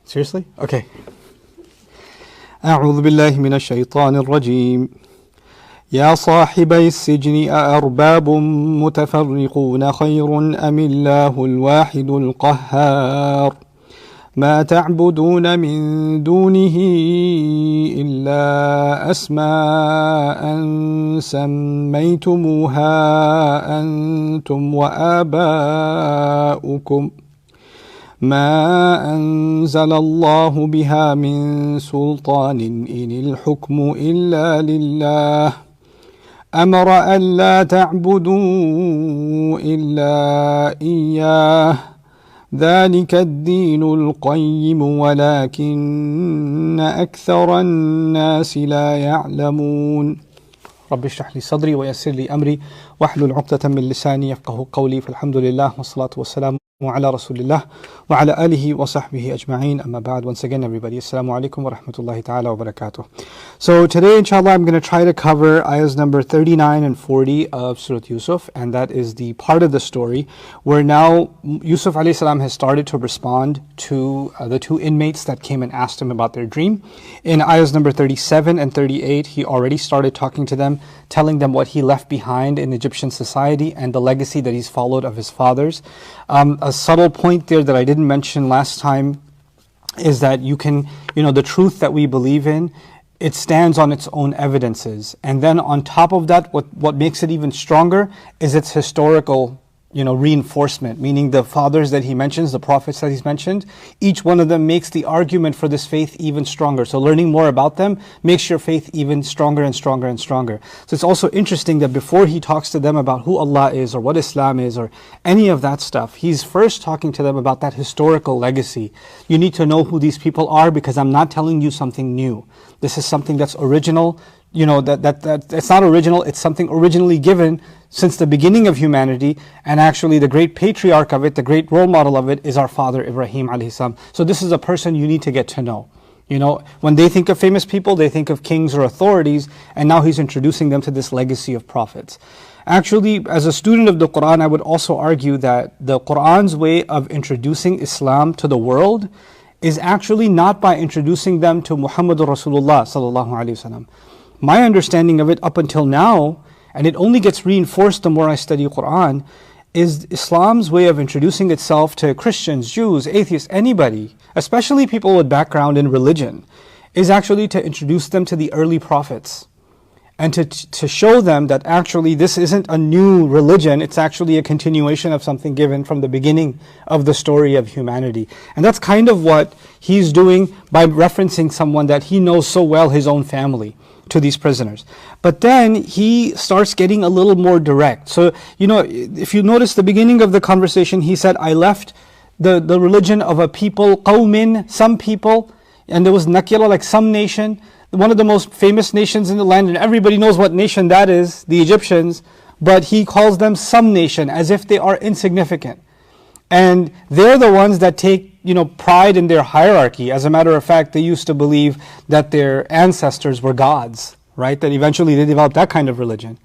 Seriously? Okay. أعوذ بالله من الشيطان الرجيم يا صاحبي السجن أأرباب متفرقون خير أم الله الواحد القهار ما تعبدون من دونه إلا أسماء سميتموها أنتم وآباؤكم ما أنزل الله بها من سلطان إن الحكم إلا لله أمر ألا تعبدوا إلا إياه ذلك الدين القيم ولكن أكثر الناس لا يعلمون رب اشرح لي صدري ويسر لي أمري واحلل عقدة من لساني يفقه قولي فالحمد لله والصلاة والسلام على رسول الله وعلى آله وصحبه أجمعين أما بعد. Once again everybody, Assalamu alaikum wa rahmatullahi ta'ala wa barakatuh. So today inshallah I'm going to try to cover ayahs number 39 and 40 of Surah Yusuf, and that is the part of the story where now Yusuf alayhi salam has started to respond to the two inmates that came and asked him about their dream. In ayahs number 37 and 38 he already started talking to them, telling them what he left behind in Egyptian society and the legacy that he's followed of his fathers. A subtle point there that I didn't mention last time is that the truth that we believe in, it stands on its own evidences. And then on top of that, what makes it even stronger is its historical reinforcement, meaning the fathers that he mentions, the prophets that he's mentioned, each one of them makes the argument for this faith even stronger. So learning more about them makes your faith even stronger and stronger and stronger. So it's also interesting that before he talks to them about who Allah is or what Islam is or any of that stuff, he's first talking to them about that historical legacy. You need to know who these people are because I'm not telling you something new. This is something that's original. It's not original, it's something originally given since the beginning of humanity, and actually the great patriarch of it, the great role model of it is our father Ibrahim alayhi salam. So this is a person you need to get to know. When they think of famous people, they think of kings or authorities, and now he's introducing them to this legacy of prophets. Actually, as a student of the Quran, I would also argue that the Quran's way of introducing Islam to the world is actually not by introducing them to Muhammadur Rasulullah sallallahu alaihi wasallam. My understanding of it up until now, and it only gets reinforced the more I study Quran, is Islam's way of introducing itself to Christians, Jews, atheists, anybody, especially people with background in religion, is actually to introduce them to the early prophets and to show them that actually this isn't a new religion, it's actually a continuation of something given from the beginning of the story of humanity. And that's kind of what he's doing by referencing someone that he knows so well, his own family, to these prisoners. But then he starts getting a little more direct. So, if you notice the beginning of the conversation, he said, I left the religion of a people, qawmin, some people, and there was nakira, like some nation, one of the most famous nations in the land, and everybody knows what nation that is, the Egyptians, but he calls them some nation, as if they are insignificant. And they're the ones that take pride in their hierarchy. As a matter of fact, they used to believe that their ancestors were gods, right? That eventually they developed that kind of religion.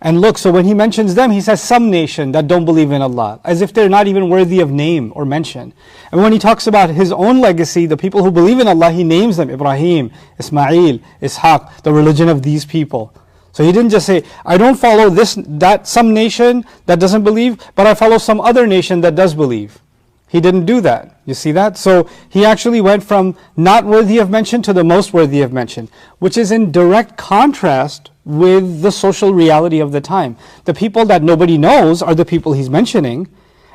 And look, so when he mentions them, he says some nation that don't believe in Allah, as if they're not even worthy of name or mention. And when he talks about his own legacy, the people who believe in Allah, he names them Ibrahim, Ismail, Ishaq, the religion of these people. So he didn't just say, I don't follow that some nation that doesn't believe, but I follow some other nation that does believe. He didn't do that. You see that? So he actually went from not worthy of mention to the most worthy of mention, which is in direct contrast with the social reality of the time. The people that nobody knows are the people he's mentioning,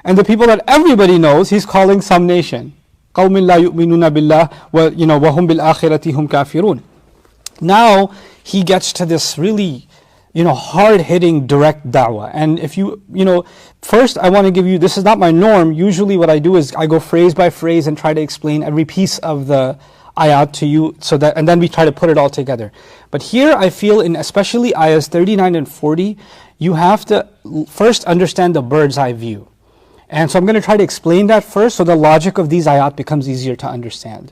and the people that everybody knows he's calling some nation. قَوْمٍ لَا يُؤْمِنُونَ بِاللَّهِ وَهُمْ بِالْآخِرَةِ هُمْ كَافِرُونَ. Now he gets to this really hard-hitting direct da'wah. And if first I want to give you, this is not my norm. Usually what I do is I go phrase by phrase and try to explain every piece of the ayat to you, and then we try to put it all together. But here I feel in especially ayahs 39 and 40, you have to first understand the bird's eye view. And so I'm going to try to explain that first so the logic of these ayat becomes easier to understand.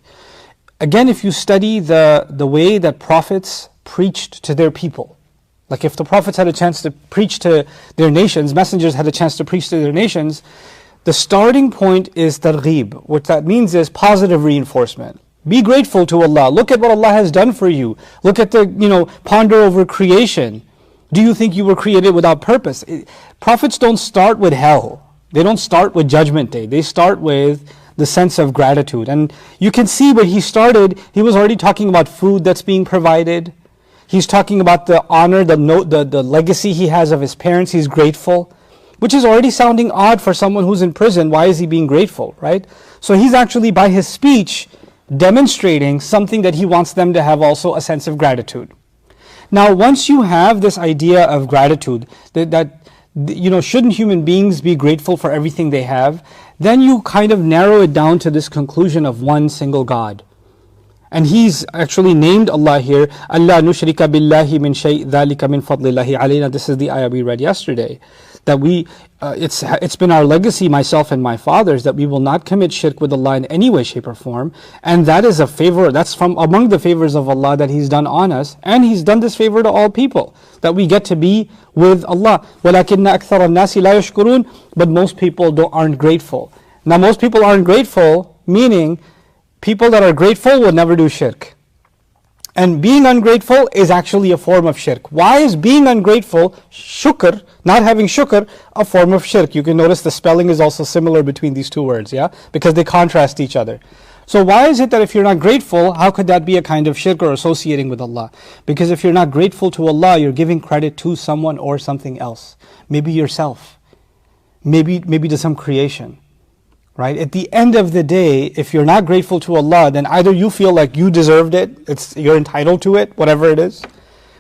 Again, if you study the way that prophets preached to their people, like if the prophets had a chance to preach to their nations, messengers had a chance to preach to their nations, The starting point is targheeb. What that means is positive reinforcement. Be grateful to Allah. Look at what Allah has done for you. Look at ponder over creation. Do you think you were created without purpose? Prophets don't start with hell. They don't start with Judgment Day. They start with the sense of gratitude. And you can see where he started, he was already talking about food that's being provided. He's talking about the honor, the legacy he has of his parents. He's grateful, which is already sounding odd for someone who's in prison. Why is he being grateful, right? So he's actually, by his speech, demonstrating something that he wants them to have also, a sense of gratitude. Now, once you have this idea of gratitude, that shouldn't human beings be grateful for everything they have, then you kind of narrow it down to this conclusion of one single God. And he's actually named Allah here, Allah nushrika billahi min shay' dhalika min fadlillahi alayna. This is the ayah we read yesterday. That it's been our legacy, myself and my fathers, that we will not commit shirk with Allah in any way, shape or form. And that is a favor, that's from among the favors of Allah that He's done on us. And He's done this favor to all people, that we get to be with Allah. وَلَكِنَّ أَكْثَرَ النَّاسِ لَا يَشْكُرُونَ. But most people aren't grateful. Now most people aren't grateful, meaning people that are grateful will never do shirk. And being ungrateful is actually a form of shirk. Why is being ungrateful, shukr, not having shukr, a form of shirk? You can notice the spelling is also similar between these two words, yeah? Because they contrast each other. So why is it that if you're not grateful, how could that be a kind of shirk or associating with Allah? Because if you're not grateful to Allah, you're giving credit to someone or something else. Maybe yourself. Maybe to some creation. Right? At the end of the day, if you're not grateful to Allah, then either you feel like you deserved it, you're entitled to it, whatever it is,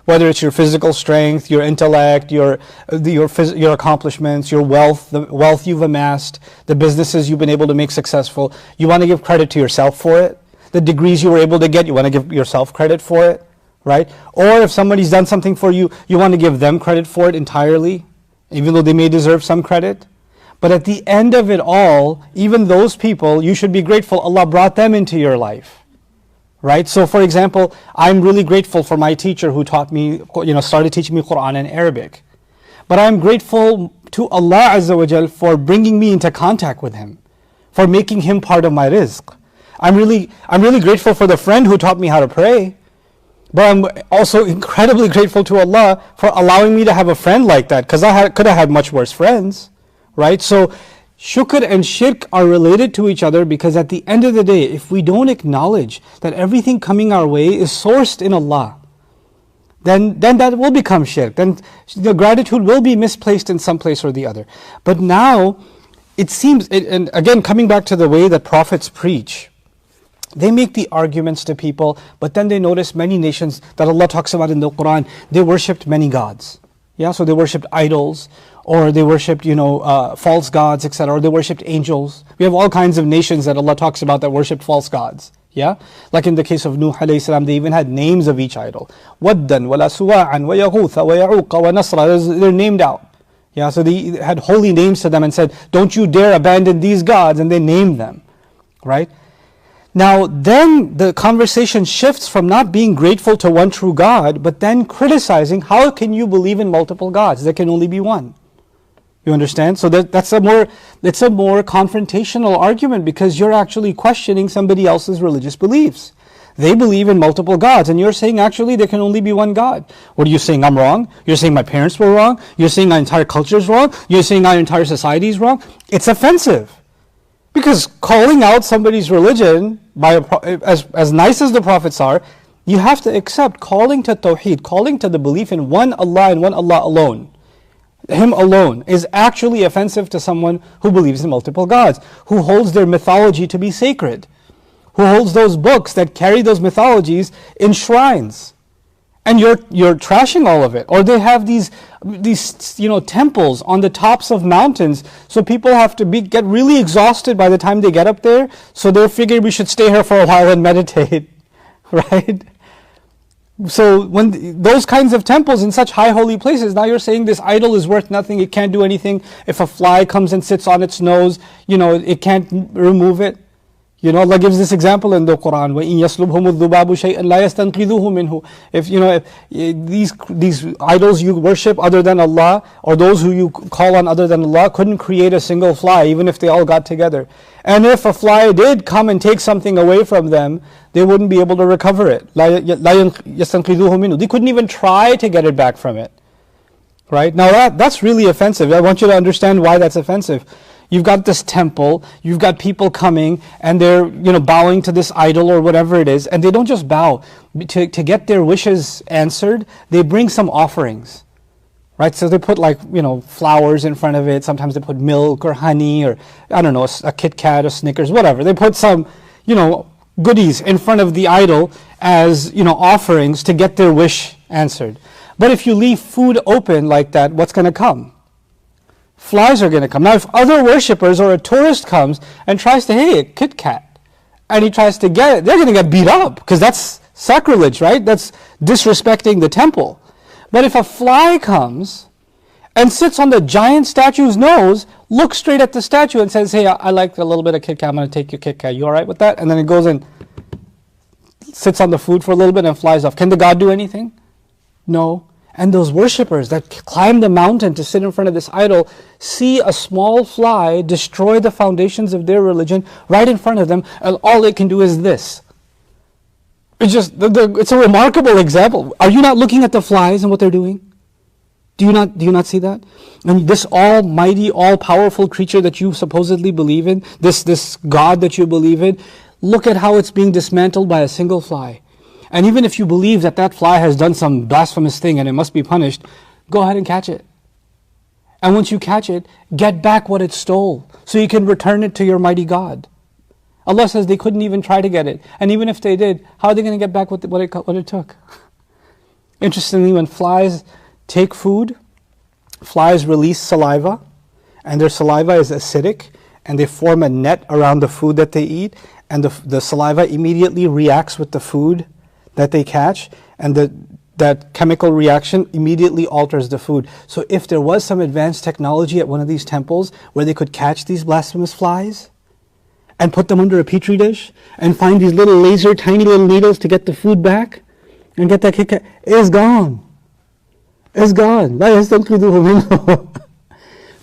whether it's your physical strength, your intellect, your accomplishments, your wealth, the wealth you've amassed, the businesses you've been able to make successful, you want to give credit to yourself for it. The degrees you were able to get, you want to give yourself credit for it, right? Or if somebody's done something for you, you want to give them credit for it entirely, even though they may deserve some credit. But at the end of it all, even those people, you should be grateful Allah brought them into your life. Right? So for example, I'm really grateful for my teacher who taught me, started teaching me Quran and Arabic. But I'm grateful to Allah Azza wa Jal for bringing me into contact with Him, for making Him part of my rizq. I'm really grateful for the friend who taught me how to pray. But I'm also incredibly grateful to Allah for allowing me to have a friend like that, because I could have had much worse friends. Right? So shukr and shirk are related to each other, because at the end of the day, if we don't acknowledge that everything coming our way is sourced in Allah, then that will become shirk. Then the gratitude will be misplaced in some place or the other. But now, it seems, and again coming back to the way that prophets preach, they make the arguments to people, but then they notice many nations that Allah talks about in the Quran, they worshipped many gods. Yeah, so they worshipped idols, or they worshipped, false gods, etc. Or they worshipped angels. We have all kinds of nations that Allah talks about that worshipped false gods. Yeah, like in the case of Nuh alayhi salam, they even had names of each idol. Waddan, wala suwa'an, wa yaghutha, wa ya'uqa, wa nasra. They're named out. Yeah, so they had holy names to them and said, don't you dare abandon these gods, and they named them. Right? Now, then the conversation shifts from not being grateful to one true God, but then criticizing, how can you believe in multiple gods? There can only be one. You understand? So it's a more confrontational argument, because you're actually questioning somebody else's religious beliefs. They believe in multiple gods, and you're saying actually there can only be one God. What are you saying? I'm wrong? You're saying my parents were wrong? You're saying our entire culture is wrong? You're saying our entire society is wrong? It's offensive. Because calling out somebody's religion, as nice as the prophets are, you have to accept calling to Tawheed, calling to the belief in one Allah and one Allah alone. Him alone is actually offensive to someone who believes in multiple gods, who holds their mythology to be sacred, who holds those books that carry those mythologies in shrines. And you're trashing all of it. Or they have these temples on the tops of mountains, so people have to get really exhausted by the time they get up there, so they figure we should stay here for a while and meditate, right? So when those kinds of temples in such high holy places, now you're saying this idol is worth nothing, it can't do anything. If a fly comes and sits on its nose, it can't remove it. You know, Allah gives this example in the Quran. وَإِن يَسْلُبْهُمُ الذُّبَابُ شَيْئًا لَا يَسْتَنْقِذُوهُ مِنْهُ. If these idols you worship other than Allah, or those who you call on other than Allah, couldn't create a single fly, even if they all got together. And if a fly did come and take something away from them, they wouldn't be able to recover it. لَا يَسْتَنْقِذُوهُ مِنْهُ. They couldn't even try to get it back from it. Right? Now that's really offensive. I want you to understand why that's offensive. You've got this temple, you've got people coming, and they're bowing to this idol or whatever it is, and they don't just bow. To get their wishes answered, they bring some offerings. Right? So they put flowers in front of it, sometimes they put milk or honey or, I don't know, a Kit Kat or Snickers, whatever. They put some, goodies in front of the idol as, offerings to get their wish answered. But if you leave food open like that, what's going to come? Flies are going to come. Now, if other worshippers or a tourist comes and tries to, hey, a Kit Kat, and he tries to get it, they're going to get beat up, because that's sacrilege, right? That's disrespecting the temple. But if a fly comes and sits on the giant statue's nose, looks straight at the statue and says, hey, I like a little bit of Kit Kat, I'm going to take your Kit Kat, you all right with that? And then it goes and sits on the food for a little bit and flies off. Can the god do anything? No. And those worshippers that climb the mountain to sit in front of this idol see a small fly destroy the foundations of their religion right in front of them, and all it can do is this. It's a remarkable example. Are you not looking at the flies and what they're doing? Do you not see that? And this almighty, all-powerful creature that you supposedly believe in, this God that you believe in, look at how it's being dismantled by a single fly. And even if you believe that fly has done some blasphemous thing and it must be punished, go ahead and catch it. And once you catch it, get back what it stole, so you can return it to your mighty God. Allah says they couldn't even try to get it. And even if they did, how are they going to get back what it took? Interestingly, when flies take food, flies release saliva, and their saliva is acidic, and they form a net around the food that they eat, and the saliva immediately reacts with the food that they catch, and that chemical reaction immediately alters the food. So if there was some advanced technology at one of these temples where they could catch these blasphemous flies and put them under a petri dish and find these little tiny little needles to get the food back and get that Kit Kat, it's gone. It's gone.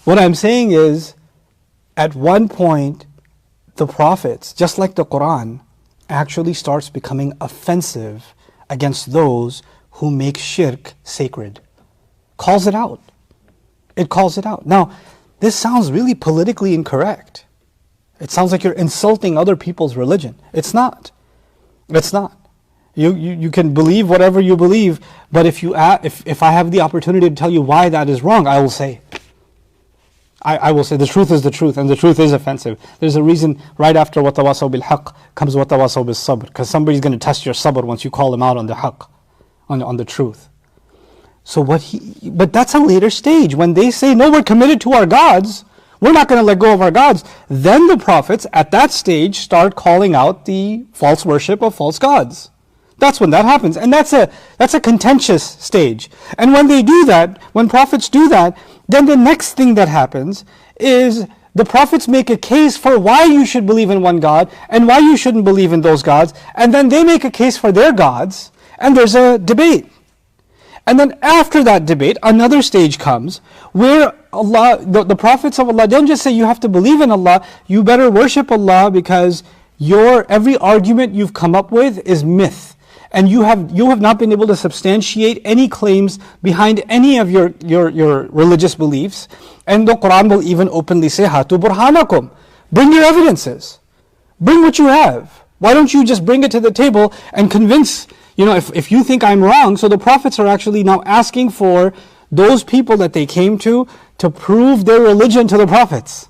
What I'm saying is, at one point, the prophets, just like the Quran, actually starts becoming offensive against those who make shirk sacred. Calls it out. It calls it out. Now, this sounds really politically incorrect. It sounds like you're insulting other people's religion. It's not. It's not. You can believe whatever you believe, but if I have the opportunity to tell you why that is wrong, I will say. I will say the truth is the truth, and the truth is offensive. There's a reason right after وَتَوَاصَوْا بِالْحَقِّ comes وَتَوَاصَوْا بِالصَّبْرِ, because somebody's going to test your sabr once you call them out on the haqq, on the truth. So but that's a later stage. When they say, no, we're committed to our gods, we're not going to let go of our gods, then the prophets at that stage start calling out the false worship of false gods. That's when that happens. And that's a contentious stage. And when they do that, when prophets do that, then the next thing that happens is the prophets make a case for why you should believe in one God and why you shouldn't believe in those gods. And then they make a case for their gods, and there's a debate. And then after that debate, another stage comes where Allah, the prophets of Allah, don't just say you have to believe in Allah, you better worship Allah because every argument you've come up with is myth. And you have not been able to substantiate any claims behind any of your religious beliefs. And the Quran will even openly say, Hatu burhanakum. Bring your evidences. Bring what you have. Why don't you just bring it to the table and convince, if you think I'm wrong. So the prophets are actually now asking for those people that they came to prove their religion to the prophets.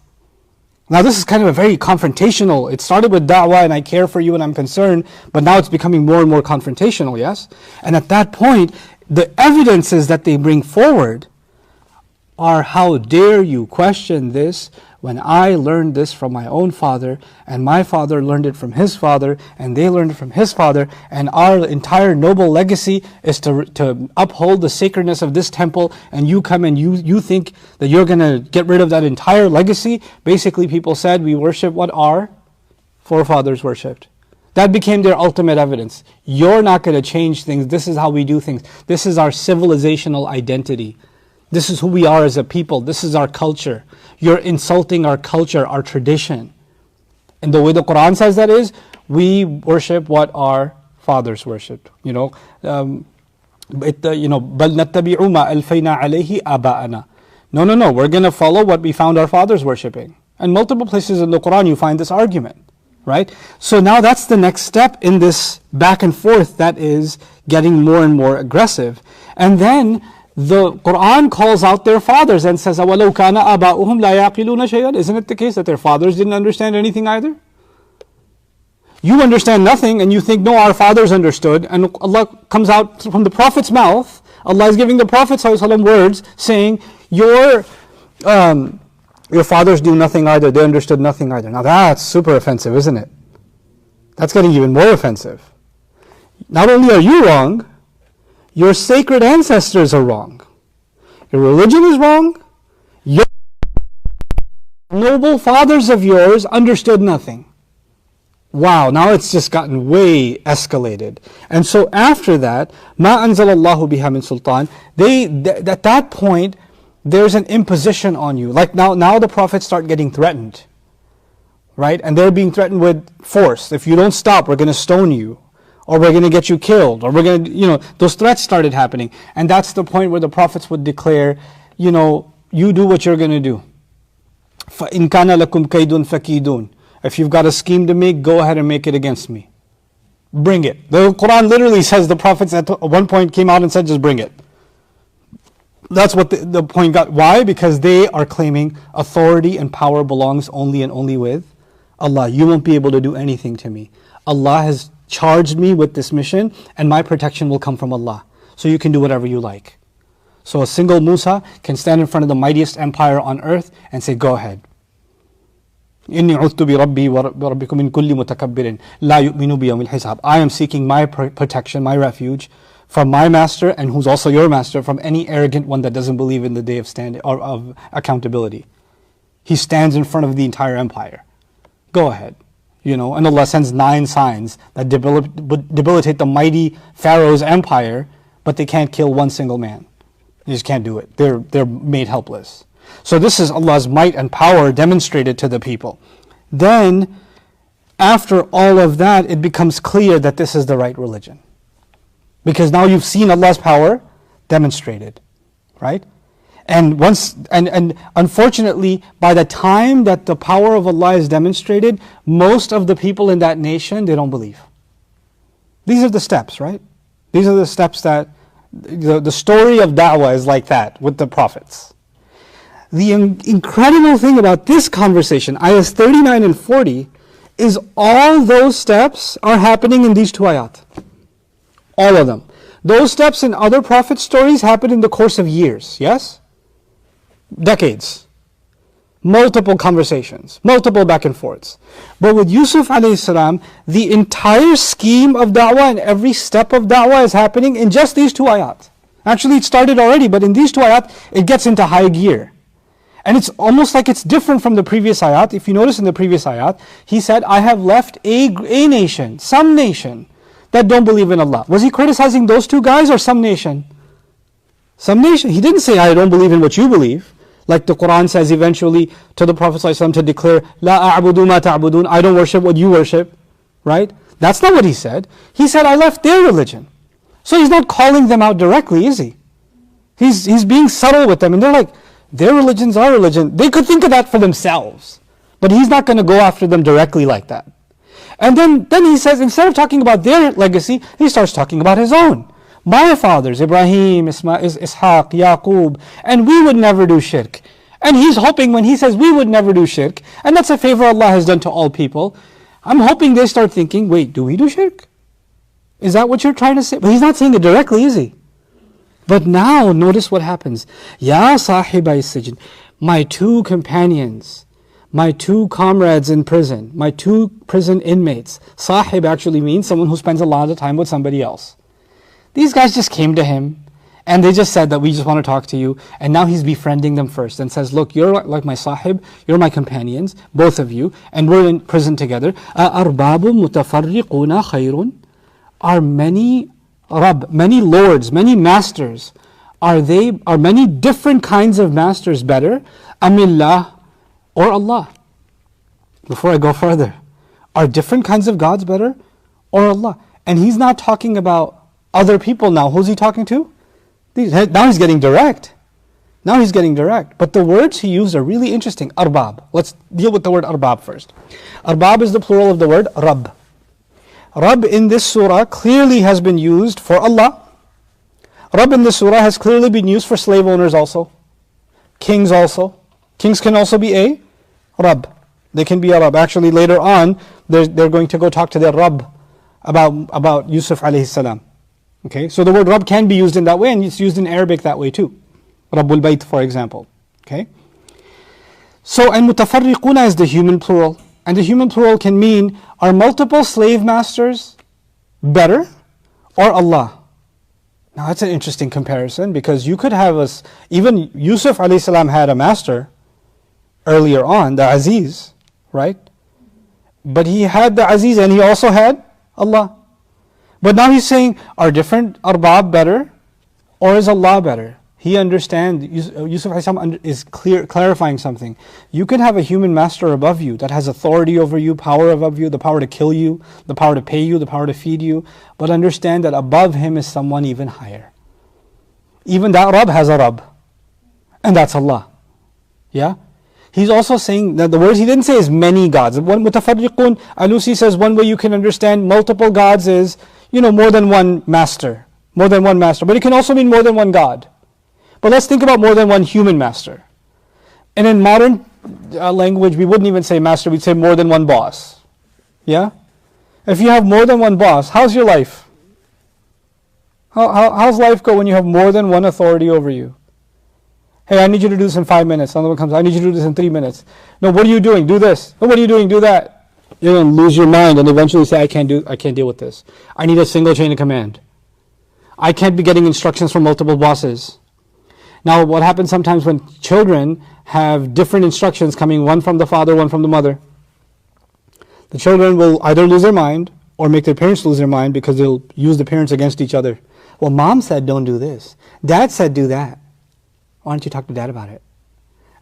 Now this is kind of a very confrontational, it started with da'wah and I care for you and I'm concerned, but now it's becoming more and more confrontational, yes? And at that point, the evidences that they bring forward are, how dare you question this when I learned this from my own father, and my father learned it from his father, and they learned it from his father, and our entire noble legacy is to uphold the sacredness of this temple, and you come and you think that you're going to get rid of that entire legacy. Basically, people said, we worship what? Our forefathers worshipped. That became their ultimate evidence. You're not going to change things. This is how we do things. This is our civilizational identity. This is who we are as a people. This is our culture. You're insulting our culture, our tradition. And the way the Quran says that is, we worship what our fathers worshipped. بَلْ نَتَّبِعُ مَا أَلْفَيْنَا عَلَيْهِ آبَاءَنَا. No, we're going to follow what we found our fathers worshipping. And multiple places in the Quran you find this argument. Right? So now that's the next step in this back and forth that is getting more and more aggressive. And then the Quran calls out their fathers and says, أَوَلَوْ كَانَ آبَاؤُهُمْ لَا يَعْقِلُونَ شَيْئًا. Isn't it the case that their fathers didn't understand anything either? You understand nothing and you think, no, our fathers understood. And Allah comes out from the Prophet's mouth. Allah is giving the Prophet ﷺ words saying, your fathers knew nothing either. They understood nothing either. Now that's super offensive, isn't it? That's getting even more offensive. Not only are you wrong, your sacred ancestors are wrong. Your religion is wrong. Your noble fathers of yours understood nothing. Wow, now it's just gotten way escalated. And so after that, مَا أَنزَلَ اللَّهُ بِهَا مِن سُلْطَانٍ. At that point, there's an imposition on you. Like now the prophets start getting threatened. Right? And they're being threatened with force. If you don't stop, we're going to stone you. Or we're going to get you killed. Or we're going to, those threats started happening. And that's the point where the prophets would declare, you do what you're going to do. فَإِن كَانَ لَكُمْ كَيْدٌ فَكِيدُونَ. If you've got a scheme to make, go ahead and make it against me. Bring it. The Quran literally says the prophets at one point came out and said, just bring it. That's what the point got. Why? Because they are claiming authority and power belongs only and only with Allah. You won't be able to do anything to me. Allah has charged me with this mission and my protection will come from Allah. So you can do whatever you like. So a single Musa can stand in front of the mightiest empire on earth and say, go ahead. إِنِّي عُذْتُ بِرَبِّي وَرَبِّكُمْ مِنْ كُلِّ مُتَكَبِّرٍ لَا يُؤْمِنُ بِيَوْمِ الْحِسَابِ. I am seeking my protection, my refuge from my master and who's also your master, from any arrogant one that doesn't believe in the day of standing or of accountability. He stands in front of the entire empire. Go ahead. And Allah sends 9 signs that debilitate the mighty Pharaoh's empire, but they can't kill one single man. They just can't do it. They're made helpless. So this is Allah's might and power demonstrated to the people. Then, after all of that, it becomes clear that this is the right religion. Because now you've seen Allah's power demonstrated, right? And unfortunately, by the time that the power of Allah is demonstrated, most of the people in that nation, they don't believe. These are the steps, right? These are the steps that, the story of da'wah is like that with the prophets. The incredible thing about this conversation, ayahs 39 and 40, is all those steps are happening in these 2 ayat. All of them. Those steps in other prophet stories happen in the course of years, yes? Decades. Multiple conversations, multiple back and forths. But with Yusuf alayhi salam, the entire scheme of da'wah and every step of da'wah is happening in just these 2 ayat. Actually, it started already, but in these 2 ayat, it gets into high gear. And it's almost like it's different from the previous ayat. If you notice in the previous ayat, he said, I have left a nation, some nation, that don't believe in Allah. Was he criticizing those 2 guys or some nation? Some nation. He didn't say, I don't believe in what you believe. Like the Quran says eventually to the Prophet ﷺ to declare, La a'budu ma ta'budun, I don't worship what you worship. Right? That's not what he said. He said, I left their religion. So he's not calling them out directly, is he? He's being subtle with them. And they're like, their religion's our religion. They could think of that for themselves. But he's not going to go after them directly like that. And then he says, instead of talking about their legacy, he starts talking about his own. My fathers, Ibrahim, Ishaq, Yaqub, and we would never do shirk. And he's hoping when he says we would never do shirk, and that's a favor Allah has done to all people, I'm hoping they start thinking, wait, do we do shirk? Is that what you're trying to say? But he's not saying it directly, is he? But now, notice what happens. Ya sahibay sijn, my 2 companions, my 2 comrades in prison, my 2 prison inmates. Sahib actually means someone who spends a lot of time with somebody else. These guys just came to him And they just said that we just want to talk to you. And now he's befriending them first and says, look, you're like my sahib, you're my companions, both of you, and we're in prison together. أَأَرْبَابٌ مُتَفَرِّقُونَ خَيْرٌ. Are many Rabb, many lords, many masters, are many different kinds of masters better? Amillah or Allah? Before I go further, are different kinds of gods better or Allah? And he's not talking about other people now. Who's he talking to? Now he's getting direct. Now he's getting direct. But the words he used are really interesting. Arbab. Let's deal with the word arbab first. Arbab is the plural of the word Rabb. Rabb in this surah clearly has been used for Allah. Rabb in this surah has clearly been used for slave owners also. Kings also. Kings can also be a Rabb. They can be a Rabb. Actually later on, they're going to go talk to their Rabb about Yusuf alayhi salam. Okay, so the word Rabb can be used in that way, and it's used in Arabic that way too. Rabbul Bayt, for example. Okay. So, and mutafarriquna is the human plural. And the human plural can mean, are multiple slave masters better or Allah? Now that's an interesting comparison, because you could have even Yusuf alayhi salam had a master earlier on, the Aziz, right? But he had the Aziz and he also had Allah. But now he's saying, are different arbab better or is Allah better? He understands, Yusuf is clarifying something. You can have a human master above you that has authority over you, power above you, the power to kill you, the power to pay you, the power to feed you. But understand that above him is someone even higher. Even that Rabb has a Rabb. And that's Allah. Yeah? He's also saying that the words he didn't say is many gods. One mutafarriqun, Alusi says one way you can understand multiple gods is, more than one master. More than one master. But it can also mean more than one God. But let's think about more than one human master. And in modern language, we wouldn't even say master, we'd say more than one boss. Yeah? If you have more than one boss, how's your life? How's life go when you have more than one authority over you? Hey, I need you to do this in 5 minutes. Another one comes, I need you to do this in 3 minutes. No, what are you doing? Do this. No, what are you doing? Do that. You're going to lose your mind and eventually say, I can't deal with this. I need a single chain of command. I can't be getting instructions from multiple bosses. Now, what happens sometimes when children have different instructions coming, one from the father, one from the mother, the children will either lose their mind or make their parents lose their mind because they'll use the parents against each other. Well, mom said don't do this. Dad said do that. Why don't you talk to dad about it?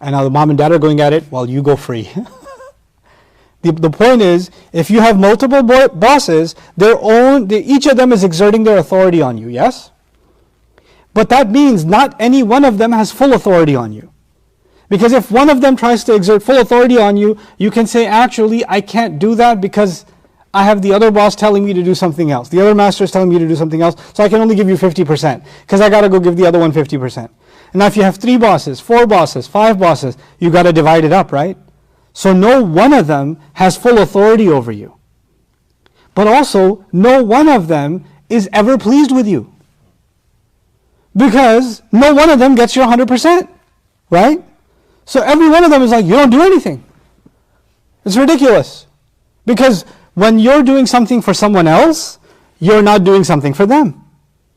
And now the mom and dad are going at it while you go free. The point is, if you have multiple bosses, each of them is exerting their authority on you, yes? But that means not any one of them has full authority on you. Because if one of them tries to exert full authority on you, you can say, actually, I can't do that because I have the other boss telling me to do something else. The other master is telling me to do something else, so I can only give you 50%, because I got to go give the other one 50%. And now if you have 3 bosses, 4 bosses, 5 bosses, you got to divide it up, right? So no one of them has full authority over you. But also, no one of them is ever pleased with you. Because no one of them gets your 100%, right? So every one of them is like, you don't do anything. It's ridiculous. Because when you're doing something for someone else, you're not doing something for them.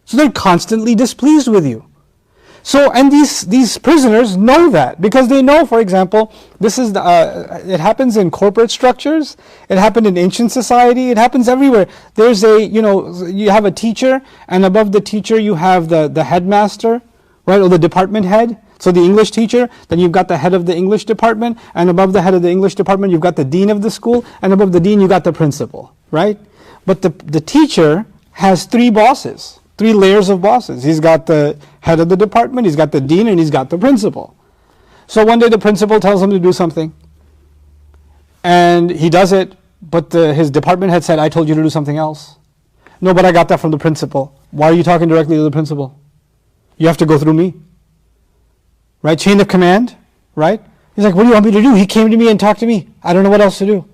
So they're constantly displeased with you. So, and these prisoners know that, because they know, for example, it happens in corporate structures, it happened in ancient society, it happens everywhere. There's you have a teacher, and above the teacher you have the headmaster, right, or the department head. So the English teacher, then you've got the head of the English department, and above the head of the English department you've got the dean of the school, and above the dean you got the principal, right? But the teacher has 3 bosses. 3 layers of bosses. He's got the head of the department, he's got the dean, and he's got the principal. So one day the principal tells him to do something, and he does it, but his department head said, I told you to do something else. No, but I got that from the principal. Why are you talking directly to the principal? You have to go through me. Right? Chain of command, right? He's like, what do you want me to do? He came to me and talked to me. I don't know what else to do.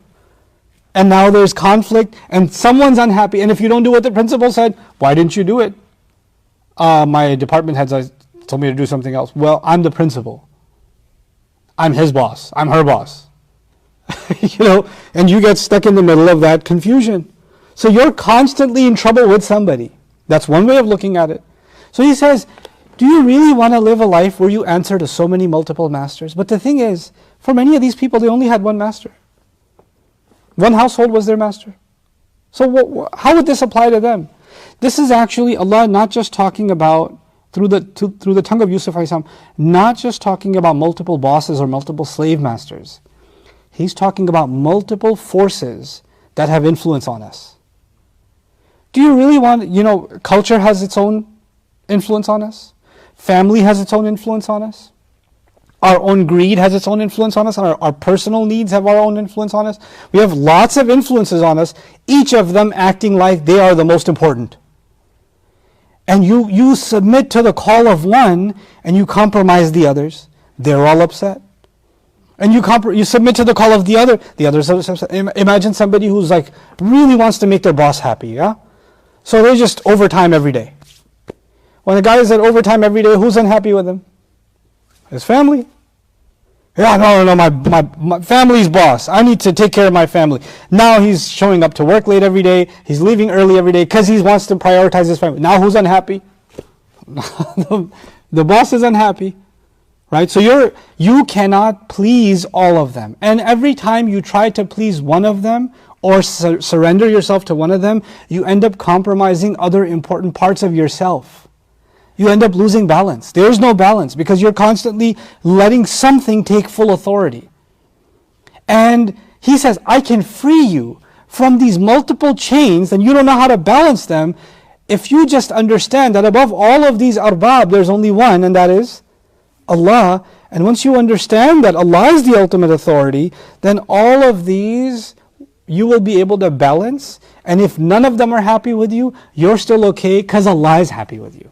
And now there's conflict, and someone's unhappy. And if you don't do what the principal said, why didn't you do it? My department heads told me to do something else. Well, I'm the principal. I'm his boss. I'm her boss. And you get stuck in the middle of that confusion. So you're constantly in trouble with somebody. That's one way of looking at it. So he says, Do you really want to live a life where you answer to so many multiple masters? But the thing is, for many of these people, they only had one master. One household was their master. So how would this apply to them? This is actually Allah not just talking about, through the tongue of Yusuf alayhi salam, not just talking about multiple bosses or multiple slave masters. He's talking about multiple forces that have influence on us. Do you really want, culture has its own influence on us. Family has its own influence on us. Our own greed has its own influence on us. Our personal needs have our own influence on us. We have lots of influences on us, each of them acting like they are the most important. And you submit to the call of one and you compromise the others. They're all upset. And you submit to the call of the others are upset. Imagine somebody who's really wants to make their boss happy, yeah? So they just overtime every day. When the guy is at overtime every day, who's unhappy with him? His family. Yeah, no, my family's boss. I need to take care of my family. Now he's showing up to work late every day. He's leaving early every day because he wants to prioritize his family. Now who's unhappy? The boss is unhappy. Right? So you cannot please all of them. And every time you try to please one of them or surrender yourself to one of them, you end up compromising other important parts of yourself. You end up losing balance. There is no balance because you're constantly letting something take full authority. And he says, I can free you from these multiple chains and you don't know how to balance them if you just understand that above all of these arbab, there's only one, and that is Allah. And once you understand that Allah is the ultimate authority, then all of these you will be able to balance. And if none of them are happy with you, you're still okay because Allah is happy with you.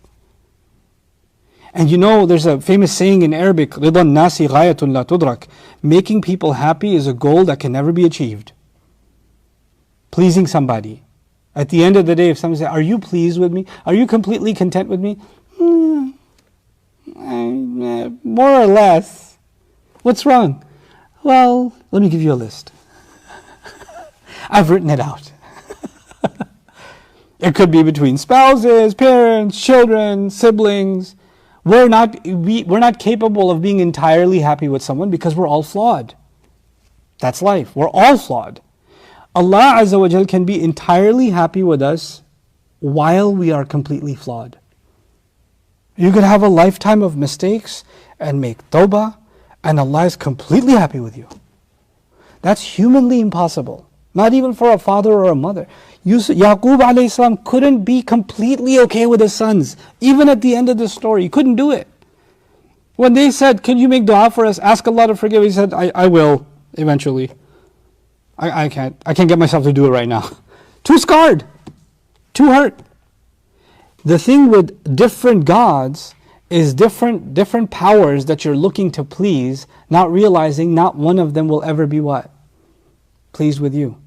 And there's a famous saying in Arabic, رِضَى النَّاسِ غَايَةٌ لَا تُدْرَكْ. Making people happy is a goal that can never be achieved. Pleasing somebody. At the end of the day, if someone says, are you pleased with me? Are you completely content with me? More or less. What's wrong? Well, let me give you a list. I've written it out. It could be between spouses, parents, children, siblings. We're not capable of being entirely happy with someone because we're all flawed. That's life. We're all flawed. Allah Azza wa Jal can be entirely happy with us while we are completely flawed. You could have a lifetime of mistakes and make tawbah, and Allah is completely happy with you. That's humanly impossible. Not even for a father or a mother. Yaqub alayhi salam couldn't be completely okay with his sons. Even at the end of the story, he couldn't do it. When they said, can you make dua for us? Ask Allah to forgive. He said, I will, eventually. I can't get myself to do it right now. Too scarred. Too hurt. The thing with different gods is different powers that you're looking to please, not realizing not one of them will ever be what? Pleased with you.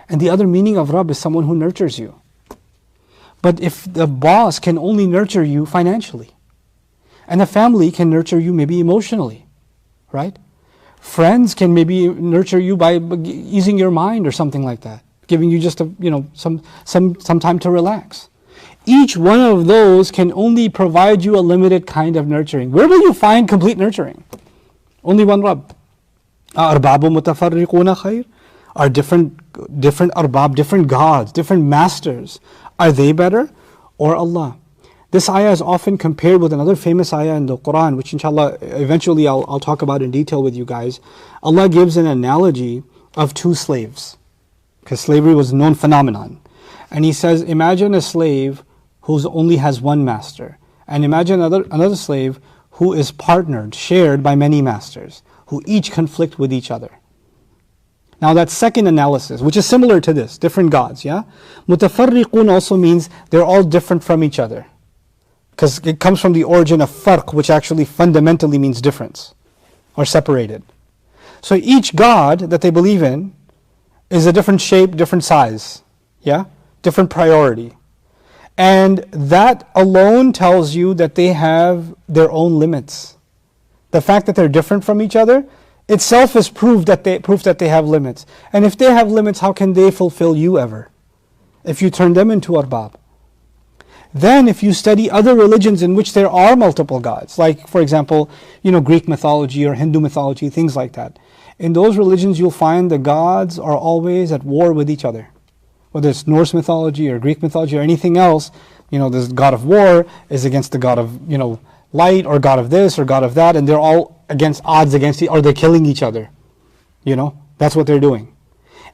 And the other meaning of Rabb is someone who nurtures you. But if the boss can only nurture you financially, and a family can nurture you maybe emotionally, right? Friends can maybe nurture you by easing your mind or something like that, giving you just some time to relax. Each one of those can only provide you a limited kind of nurturing. Where will you find complete nurturing? Only one Rabb. أَرْبَابٌ مُتَفَرِّقُونَ خَيْرٌ. Are different arbab, different gods, different masters, are they better or Allah? This ayah is often compared with another famous ayah in the Quran, which inshallah eventually I'll talk about in detail with you guys. Allah gives an analogy of two slaves, because slavery was a known phenomenon. And He says, imagine a slave who only has one master, and imagine another slave who is partnered, shared by many masters, who each conflict with each other. Now that second analysis, which is similar to this, different gods, yeah? Mutafarriqun also means they're all different from each other. Because it comes from the origin of farq, which actually fundamentally means difference, or separated. So each god that they believe in is a different shape, different size, yeah? Different priority. And that alone tells you that they have their own limits. The fact that they're different from each other itself is proof that they have limits. And if they have limits, how can they fulfill you ever? If you turn them into arbab. Then if you study other religions in which there are multiple gods, like for example, Greek mythology or Hindu mythology, things like that. In those religions you'll find the gods are always at war with each other. Whether it's Norse mythology or Greek mythology or anything else, this god of war is against the god of, light, or god of this or god of that, and they're all odds against or they're killing each other. That's what they're doing.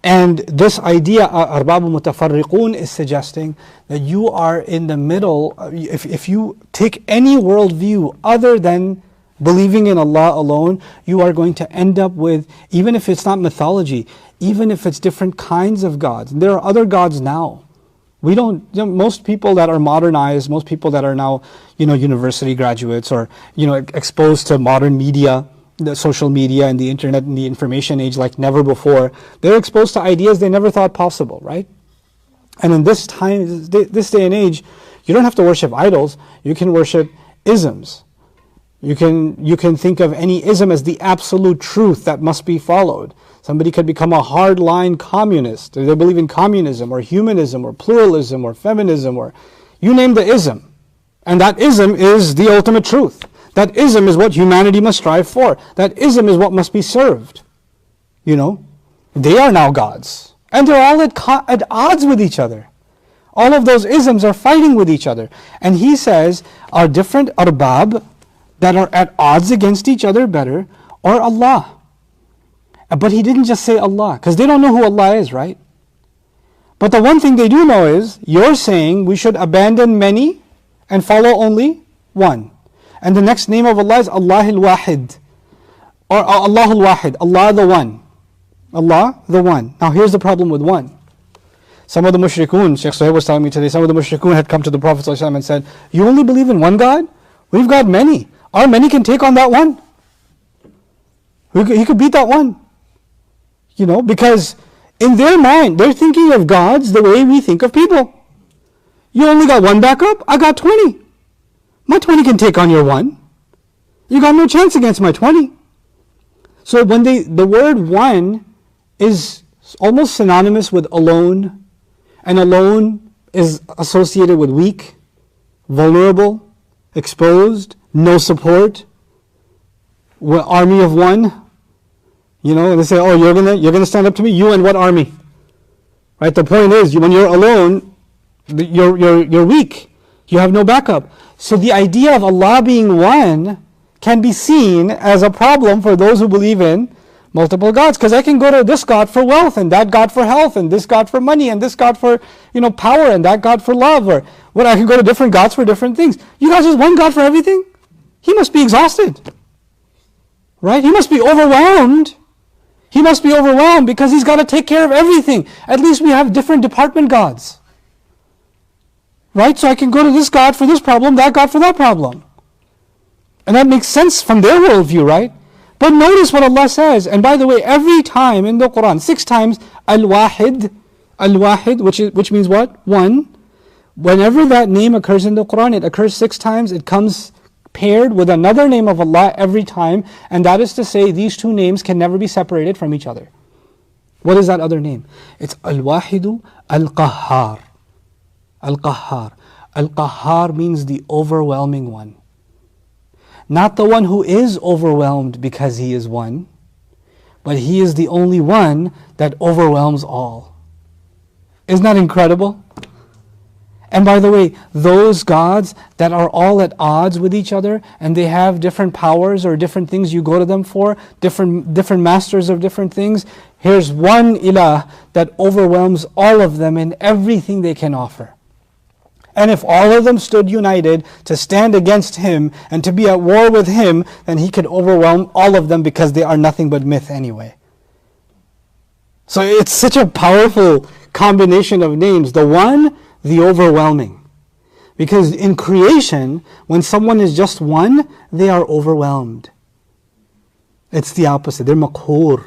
And this idea, Arbab Mutafarriqun, is suggesting that you are in the middle. If you take any worldview other than believing in Allah alone, you are going to end up with, even if it's not mythology, even if it's different kinds of gods. There are other gods now. We don't, most people that are modernized, most people that are now, university graduates or, exposed to modern media, the social media and the internet and the information age like never before, they're exposed to ideas they never thought possible, right? And in this time, this day and age, you don't have to worship idols, you can worship isms. You can think of any ism as the absolute truth that must be followed. Somebody could become a hardline communist. They believe in communism or humanism or pluralism or feminism or you name the ism. And that ism is the ultimate truth. That ism is what humanity must strive for. That ism is what must be served. They are now gods. And they're all at odds with each other. All of those isms are fighting with each other. And he says, are different arbab that are at odds against each other better, or Allah? But he didn't just say Allah, because they don't know who Allah is, right? But the one thing they do know is, you're saying we should abandon many and follow only one. And the next name of Allah is Allah al-Wahid, or Allah al-Wahid, Allah the One. Allah the One. Now here's the problem with one. Some of the mushrikun, Shaykh Suhaib was telling me today, some of the mushrikun had come to the Prophet ﷺ and said, you only believe in one God? We've got many. Our many can take on that one. He could beat that one. Because in their mind, they're thinking of gods the way we think of people. You only got one backup, I got 20. My 20 can take on your one. You got no chance against my 20. So when the word one is almost synonymous with alone, and alone is associated with weak, vulnerable, exposed, no support, army of one. And they say, oh, you're gonna stand up to me? You and what army? Right? The point is, when you're alone, you're weak. You have no backup. So the idea of Allah being one can be seen as a problem for those who believe in multiple gods. Because I can go to this God for wealth, and that God for health, and this God for money, and this God for power, and that God for love. Or I can go to different gods for different things. You got just one God for everything? He must be exhausted. Right? He must be overwhelmed. He must be overwhelmed because he's got to take care of everything. At least we have different department gods. Right? So I can go to this God for this problem, that God for that problem. And that makes sense from their worldview, right? But notice what Allah says. And by the way, every time in the Quran, 6 times, Al-Wahid, which means what? One. Whenever that name occurs in the Quran, it occurs 6 times, it comes paired with another name of Allah every time, and that is to say these two names can never be separated from each other. What is that other name? It's Al-Wahidu Al-Qahhar. Al-Qahhar. Al-Qahhar means the overwhelming one. Not the one who is overwhelmed because he is one, but he is the only one that overwhelms all. Isn't that incredible? And by the way, those gods that are all at odds with each other and they have different powers or different things you go to them for, different masters of different things, here's one ilah that overwhelms all of them in everything they can offer. And if all of them stood united to stand against him and to be at war with him, then he could overwhelm all of them because they are nothing but myth anyway. So it's such a powerful combination of names. The one, the overwhelming. Because in creation, when someone is just one, they are overwhelmed. It's the opposite. They're maqhur.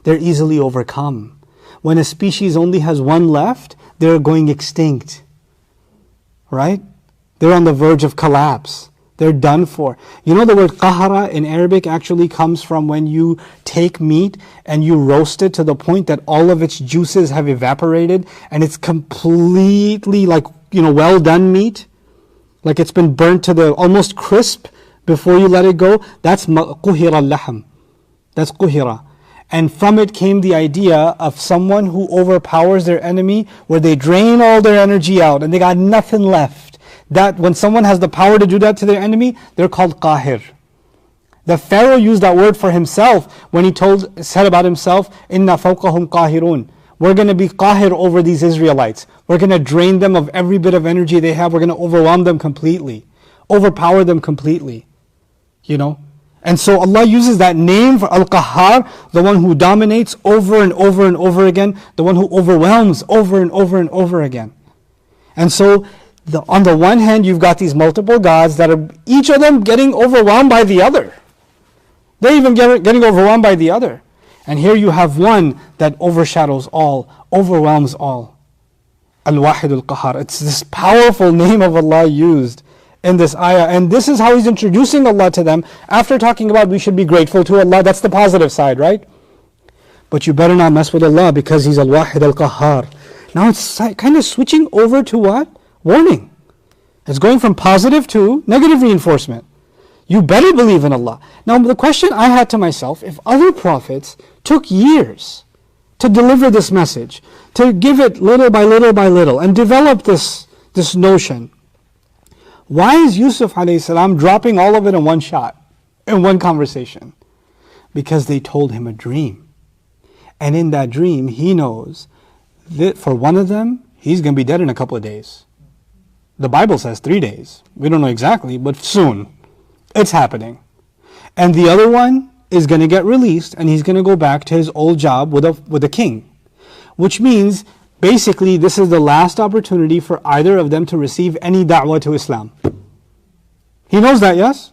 They're easily overcome. When a species only has one left, they're going extinct. Right? They're on the verge of collapse. They're done for. You know the word qahara in Arabic actually comes from when you take meat and you roast it to the point that all of its juices have evaporated and it's completely well done meat. like it's been burnt to the almost crisp before you let it go, that's قُهِرَ اللَّحْمِ. That's قُهِرَ. And from it came the idea of someone who overpowers their enemy, where they drain all their energy out and they got nothing left. That when someone has the power to do that to their enemy, they're called qahir. The Pharaoh used that word for himself when he said about himself, "Inna fawqahum qahirun." We're going to be qahir over these Israelites. We're going to drain them of every bit of energy they have. We're going to overwhelm them completely, overpower them completely. You know? And so Allah uses that name for Al-Qahhar, the one who dominates over and over and over again, the one who overwhelms over and over and over again. And so on the one hand, you've got these multiple gods that are each of them getting overwhelmed by the other. They're even getting overwhelmed by the other. And here you have one that overshadows all, overwhelms all. Al-Wahid Al-Qahhar. It's this powerful name of Allah used in this ayah. And this is how He's introducing Allah to them. After talking about we should be grateful to Allah, that's the positive side, right? But you better not mess with Allah because He's Al-Wahid Al-Qahhar. Now it's kind of switching over to what? Warning. It's going from positive to negative reinforcement. You better believe in Allah. Now the question I had to myself, if other prophets took years to deliver this message, to give it little by little by little, and develop this notion, why is Yusuf ﷺ dropping all of it in one shot, in one conversation? Because they told him a dream. And in that dream, he knows that for one of them, he's going to be dead in a couple of days. The Bible says 3 days. We don't know exactly, but soon. It's happening. And the other one is going to get released, and he's going to go back to his old job with a king. Which means, basically, this is the last opportunity for either of them to receive any da'wah to Islam. He knows that, yes?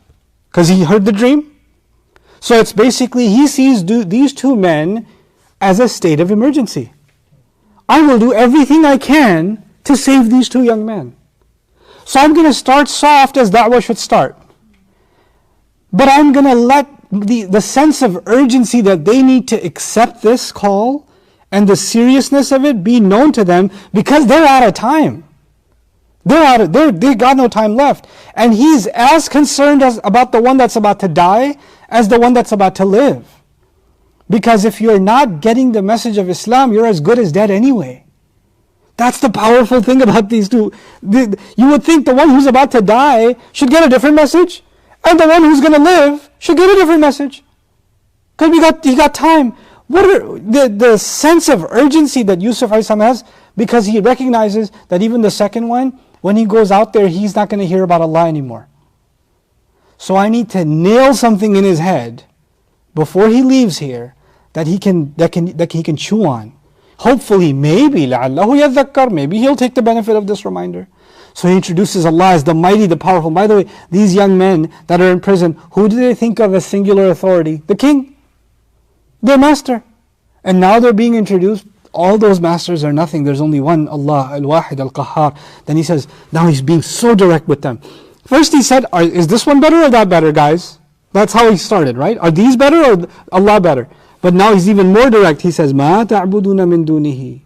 Because he heard the dream. So it's basically, he sees these two men as a state of emergency. I will do everything I can to save these two young men. So I'm going to start soft as da'wah should start. But I'm going to let the sense of urgency that they need to accept this call and the seriousness of it be known to them, because they're out of time. They got no time left. And he's as concerned about the one that's about to die as the one that's about to live. Because if you're not getting the message of Islam, you're as good as dead anyway. That's the powerful thing about these two. You would think the one who's about to die should get a different message, and the one who's going to live should get a different message. Because he got time. What are the sense of urgency that Yusuf has, because he recognizes that even the second one, when he goes out there, he's not going to hear about Allah anymore. So I need to nail something in his head before he leaves here that he can chew on. Hopefully, maybe لَعَلَّهُ يَذَّكَّرْ, maybe he'll take the benefit of this reminder. So he introduces Allah as the mighty, the powerful. By the way, these young men that are in prison, who do they think of as singular authority? The king, their master. And now they're being introduced. All those masters are nothing. There's only one, Allah, Al-Wahid Al-Qahhar. Then he says, now he's being so direct with them. First he said, is this one better or that better, guys? That's how he started, right? Are these better or Allah better? But now he's even more direct. He says, مَا تَعْبُدُونَ مِن دُونِهِ.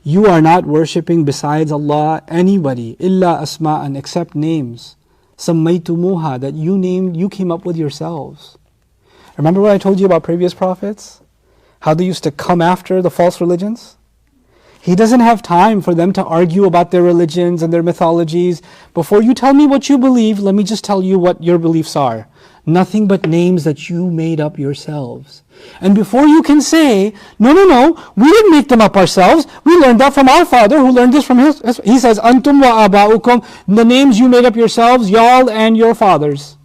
You are not worshipping besides Allah anybody, إِلَّا أَسْمَاءً, except names. سَمَّيْتُمُوهَا, that you came up with yourselves. Remember what I told you about previous prophets? How they used to come after the false religions? He doesn't have time for them to argue about their religions and their mythologies. Before you tell me what you believe, let me just tell you what your beliefs are. Nothing but names that you made up yourselves. And before you can say, no, we didn't make them up ourselves. We learned that from our father who learned this from his. He says, Antum wa aba'ukum, the names you made up yourselves, y'all and your fathers.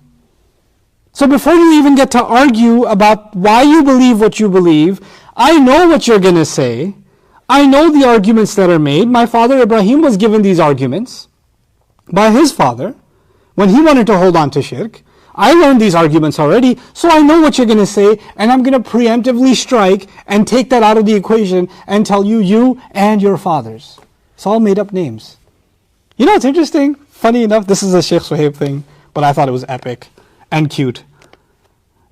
So before you even get to argue about why you believe what you believe, I know what you're going to say. I know the arguments that are made. My father Ibrahim was given these arguments by his father when he wanted to hold on to shirk. I learned these arguments already, so I know what you're going to say, and I'm going to preemptively strike and take that out of the equation and tell you and your fathers. It's all made up names. You know, it's interesting. Funny enough, this is a Sheikh Suhaib thing, but I thought it was epic and cute.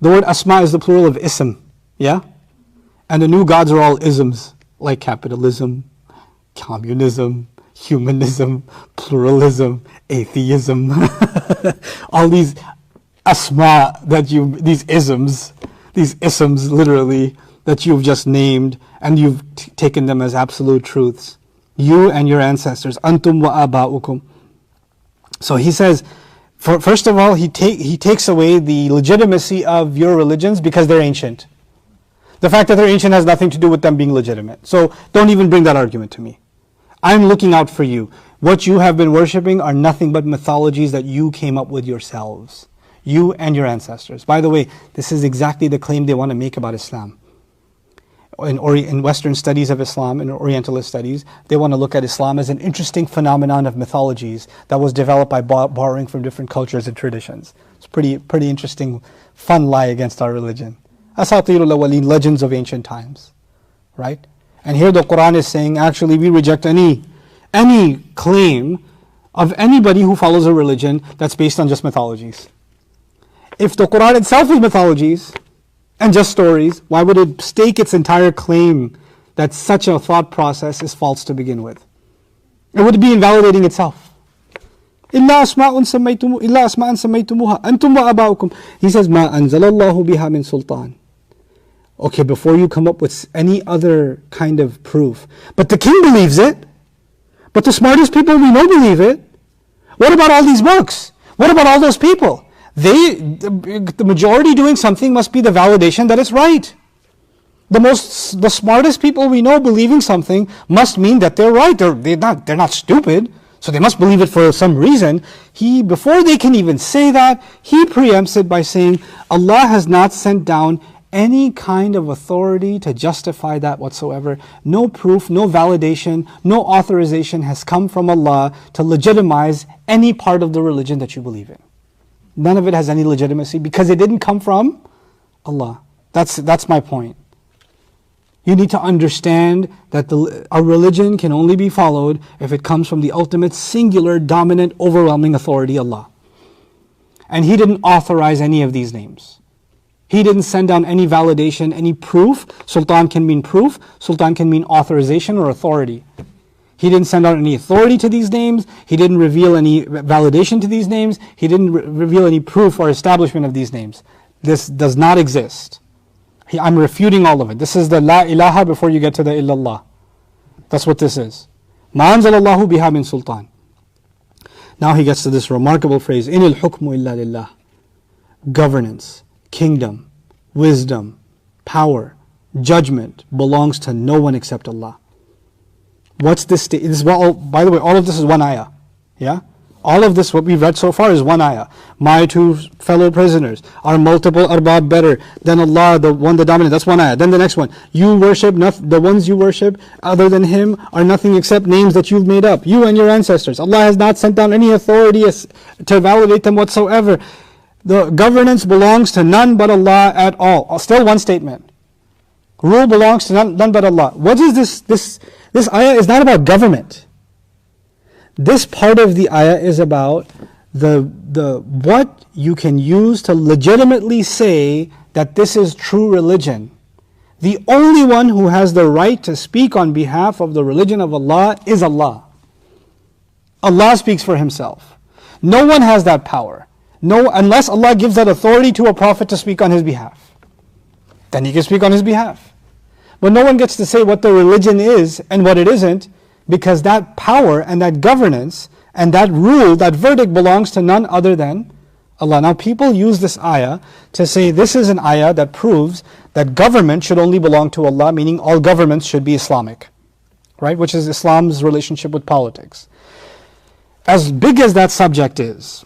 The word asma is the plural of ism, yeah? And the new gods are all isms, like capitalism, communism, humanism, pluralism, atheism, all these asma these isms literally, that you've just named, and you've taken them as absolute truths. You and your ancestors, antum wa aba'ukum. So he says, first of all, he takes away the legitimacy of your religions because they're ancient. The fact that they're ancient has nothing to do with them being legitimate. So don't even bring that argument to me. I'm looking out for you. What you have been worshipping are nothing but mythologies that you came up with yourselves. You and your ancestors. By the way, this is exactly the claim they want to make about Islam. In Western studies of Islam, in Orientalist studies, they want to look at Islam as an interesting phenomenon of mythologies that was developed by borrowing from different cultures and traditions. It's pretty interesting, fun lie against our religion. Asatirul awwalin, legends of ancient times, right? And here the Quran is saying, actually, we reject any claim of anybody who follows a religion that's based on just mythologies. If the Quran itself is mythologies and just stories, why would it stake its entire claim that such a thought process is false to begin with? It would be invalidating itself. إِلَّا أَسْمَاءٌ سَمَّيْتُمُوهَا أَنْتُمْ وَآبَاؤُكُمْ. He says, مَا أَنزَلَ اللَّهُ بِهَا مِنْ سُلْطَانٍ. Okay, before you come up with any other kind of proof. But the king believes it. But the smartest people we know believe it. What about all these books? What about all those people? The majority doing something must be the validation that it's right. The smartest people we know believing something must mean that they're right. They're not stupid. So they must believe it for some reason. Before they can even say that, he preempts it by saying, Allah has not sent down any kind of authority to justify that whatsoever. No proof, no validation, no authorization has come from Allah to legitimize any part of the religion that you believe in. None of it has any legitimacy because it didn't come from Allah. That's my point. You need to understand that a religion can only be followed if it comes from the ultimate, singular, dominant, overwhelming authority, Allah. And He didn't authorize any of these names. He didn't send down any validation, any proof. Sultan can mean proof. Sultan can mean authorization or authority. He didn't send out any authority to these names. He didn't reveal any validation to these names. He didn't reveal any proof or establishment of these names. This does not exist. I'm refuting all of it. This is the La ilaha before you get to the illallah. That's what this is. Ma anzalallahu biha min sultan. Now he gets to this remarkable phrase, Inil hukmu illa lillah. Governance, kingdom, wisdom, power, judgment belongs to no one except Allah. What's this? By the way, all of this is one ayah. Yeah? All of this, what we've read so far, is one ayah. My two fellow prisoners are multiple arbab better than Allah, the dominant. That's one ayah. Then the next one. You worship, the ones you worship other than Him are nothing except names that you've made up. You and your ancestors. Allah has not sent down any authority to validate them whatsoever. The governance belongs to none but Allah at all. Still one statement. Rule belongs to none but Allah. What is this? This ayah is not about government. This part of the ayah is about what you can use to legitimately say that this is true religion. The only one who has the right to speak on behalf of the religion of Allah is Allah. Allah speaks for Himself. No one has that power. No, unless Allah gives that authority to a prophet to speak on his behalf. Then he can speak on his behalf. But no one gets to say what the religion is and what it isn't, because that power and that governance and that rule, that verdict belongs to none other than Allah. Now people use this ayah to say this is an ayah that proves that government should only belong to Allah, meaning all governments should be Islamic, right? Which is Islam's relationship with politics. As big as that subject is,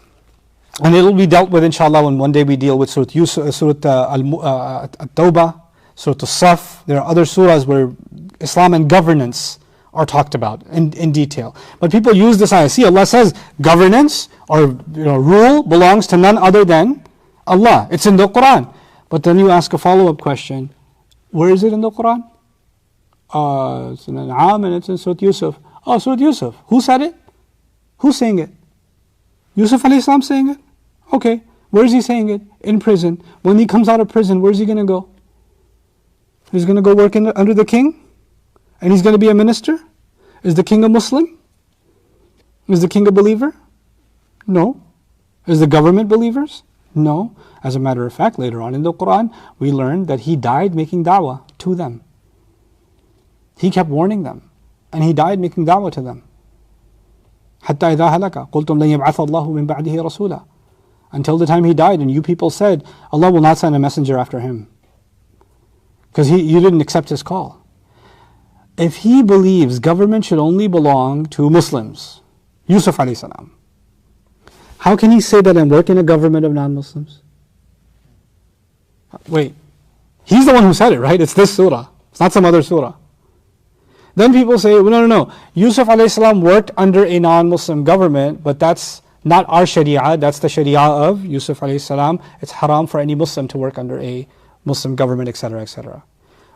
and it will be dealt with inshallah when one day we deal with Surah Yusuf, Surah At-Tawbah, Surah As-Saf. There are other surahs where Islam and governance are talked about in detail. But people use this ayah. See, Allah says governance or rule belongs to none other than Allah. It's in the Quran. But then you ask a follow-up question. Where is it in the Quran? It's in An'am and it's in Surah Yusuf. Oh, Surah Yusuf. Who said it? Who's saying it? Yusuf alayhi salam saying it? Okay. Where is he saying it? In prison. When he comes out of prison, where's he going to go? He's going to go work under the king? And he's going to be a minister? Is the king a Muslim? Is the king a believer? No. Is the government believers? No. As a matter of fact, later on in the Quran, we learn that he died making da'wah to them. He kept warning them, and he died making da'wah to them. حَتَّى إِذَا هَلَكَ قُلْتُمْ لَنْ يَبْعَثَ اللَّهُ مِنْ بَعْدِهِ رَسُولًا. Until the time he died, and you people said, Allah will not send a messenger after him. Because you didn't accept his call. If he believes government should only belong to Muslims, Yusuf alayhi salam, how can he say that and work in a government of non-Muslims? Wait, he's the one who said it, right? It's this surah. It's not some other surah. Then people say, well, no. Yusuf alayhi salam worked under a non-Muslim government, but that's not our sharia, that's the sharia of Yusuf alayhi salam. It's haram for any Muslim to work under a Muslim government, etc., etc.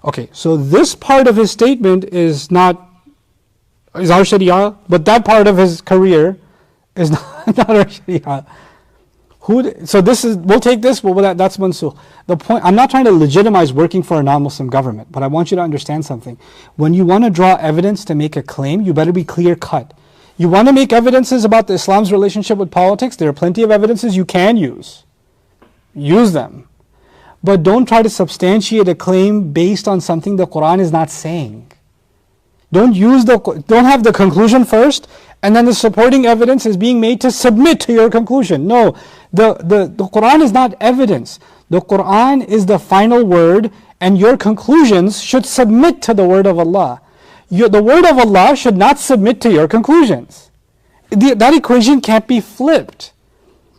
Okay, so this part of his statement is our sharia, but that part of his career is not our sharia. So we'll take this, but that's mansukh. The point, I'm not trying to legitimize working for a non-Muslim government, but I want you to understand something. When you want to draw evidence to make a claim, you better be clear cut. You want to make evidences about Islam's relationship with politics, there are plenty of evidences you can use. Use them. But don't try to substantiate a claim based on something the Quran is not saying. Don't have the conclusion first, and then the supporting evidence is being made to submit to your conclusion. No, the Quran is not evidence. The Quran is the final word, and your conclusions should submit to the word of Allah. The word of Allah should not submit to your conclusions. That equation can't be flipped.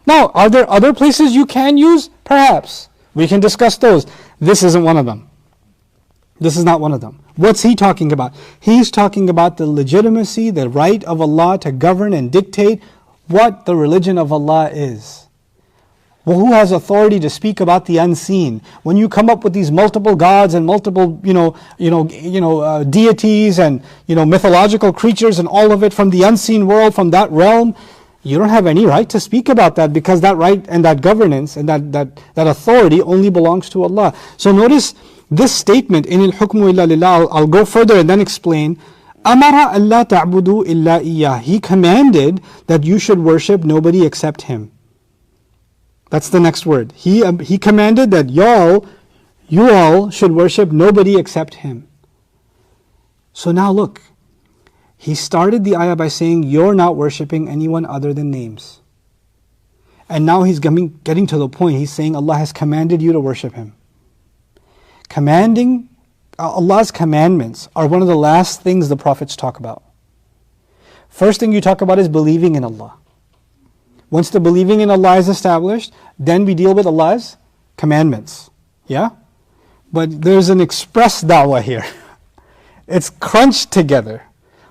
Now, are there other places you can use? Perhaps. We can discuss those. This isn't one of them. This is not one of them. What's he talking about? He's talking about the legitimacy, the right of Allah to govern and dictate what the religion of Allah is. Well, who has authority to speak about the unseen? When you come up with these multiple gods and multiple, deities and mythological creatures and all of it from the unseen world, from that realm, you don't have any right to speak about that, because that right and that governance and that authority only belongs to Allah. So notice this statement, in al-hukmu illa lillah. I'll go further and then explain. Amara alla ta'budu illa iyyah. He commanded that you should worship nobody except him. That's the next word. He commanded that you all should worship nobody except him. So now look. He started the ayah by saying, you're not worshipping anyone other than names. And now he's getting to the point. He's saying Allah has commanded you to worship him. Allah's commandments are one of the last things the prophets talk about. First thing you talk about is believing in Allah. Once the believing in Allah is established, then we deal with Allah's commandments. Yeah? But there's an express da'wah here. It's crunched together.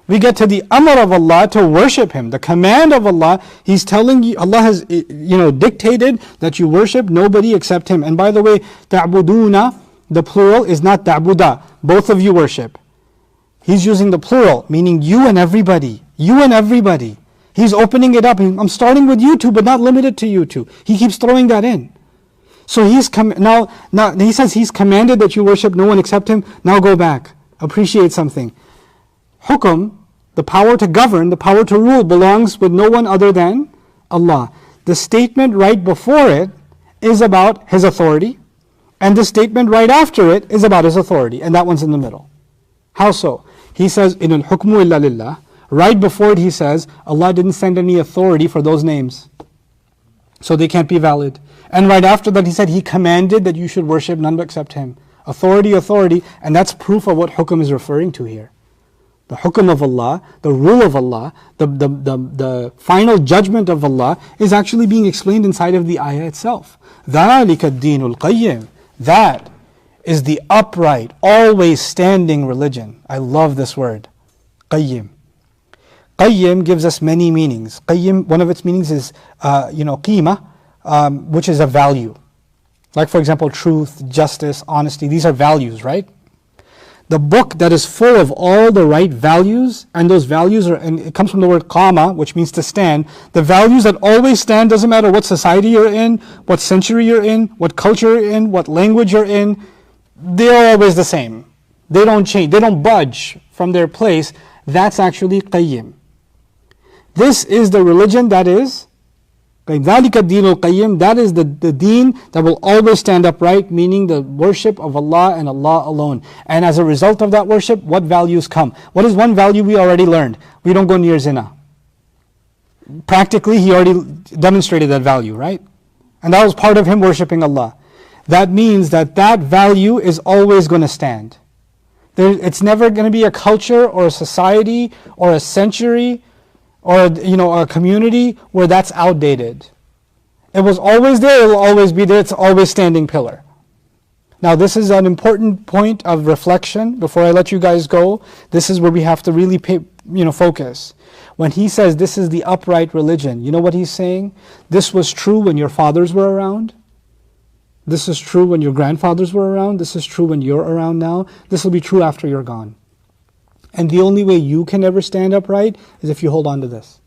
We get to the amr of Allah to worship him, the command of Allah. He's telling you, Allah has dictated that you worship nobody except him. And by the way, ta'buduna, the plural is not ta'buda. Both of you worship. He's using the plural, meaning you and everybody. You and everybody. He's opening it up. I'm starting with you two, but not limited to you two. He keeps throwing that in. So now he says he's commanded that you worship no one except him. Now go back. Appreciate something. Hukum, the power to govern, the power to rule, belongs with no one other than Allah. The statement right before it is about his authority, and the statement right after it is about his authority, and that one's in the middle. How so? He says, in al-hukmu illa lillah. Right before it he says, Allah didn't send any authority for those names, so they can't be valid. And right after that he said he commanded that you should worship none except him. Authority, and that's proof of what hukum is referring to here. The hukum of Allah, the rule of Allah, the final judgment of Allah is actually being explained inside of the ayah itself. ذَلِكَ الدِّينُ الْقَيِّمُ. That is the upright, always standing religion. I love this word. Qayyim. Qayyim gives us many meanings. Qayyim, one of its meanings is, qima, which is a value. Like for example, truth, justice, honesty, these are values, right? The book that is full of all the right values, and those values and it comes from the word qama, which means to stand. The values that always stand, doesn't matter what society you're in, what century you're in, what culture you're in, what language you're in, they're always the same. They don't change, they don't budge from their place. That's actually qayyim. This is the religion that is ذَلِكَ الدِّينُ الْقَيِّمُ. That is the deen that will always stand upright, meaning the worship of Allah and Allah alone. And as a result of that worship, what values come? What is one value we already learned? We don't go near zina. Practically, he already demonstrated that value, right? And that was part of him worshiping Allah. That means that that value is always going to stand. It's never going to be a culture or a society or a century or a community where that's outdated. It was always there, it will always be there, it's always standing pillar. Now this is an important point of reflection before I let you guys go. This is where we have to really focus. When he says this is the upright religion, you know what he's saying? This was true when your fathers were around. This is true when your grandfathers were around. This is true when you're around now. This will be true after you're gone. And the only way you can ever stand upright is if you hold on to this.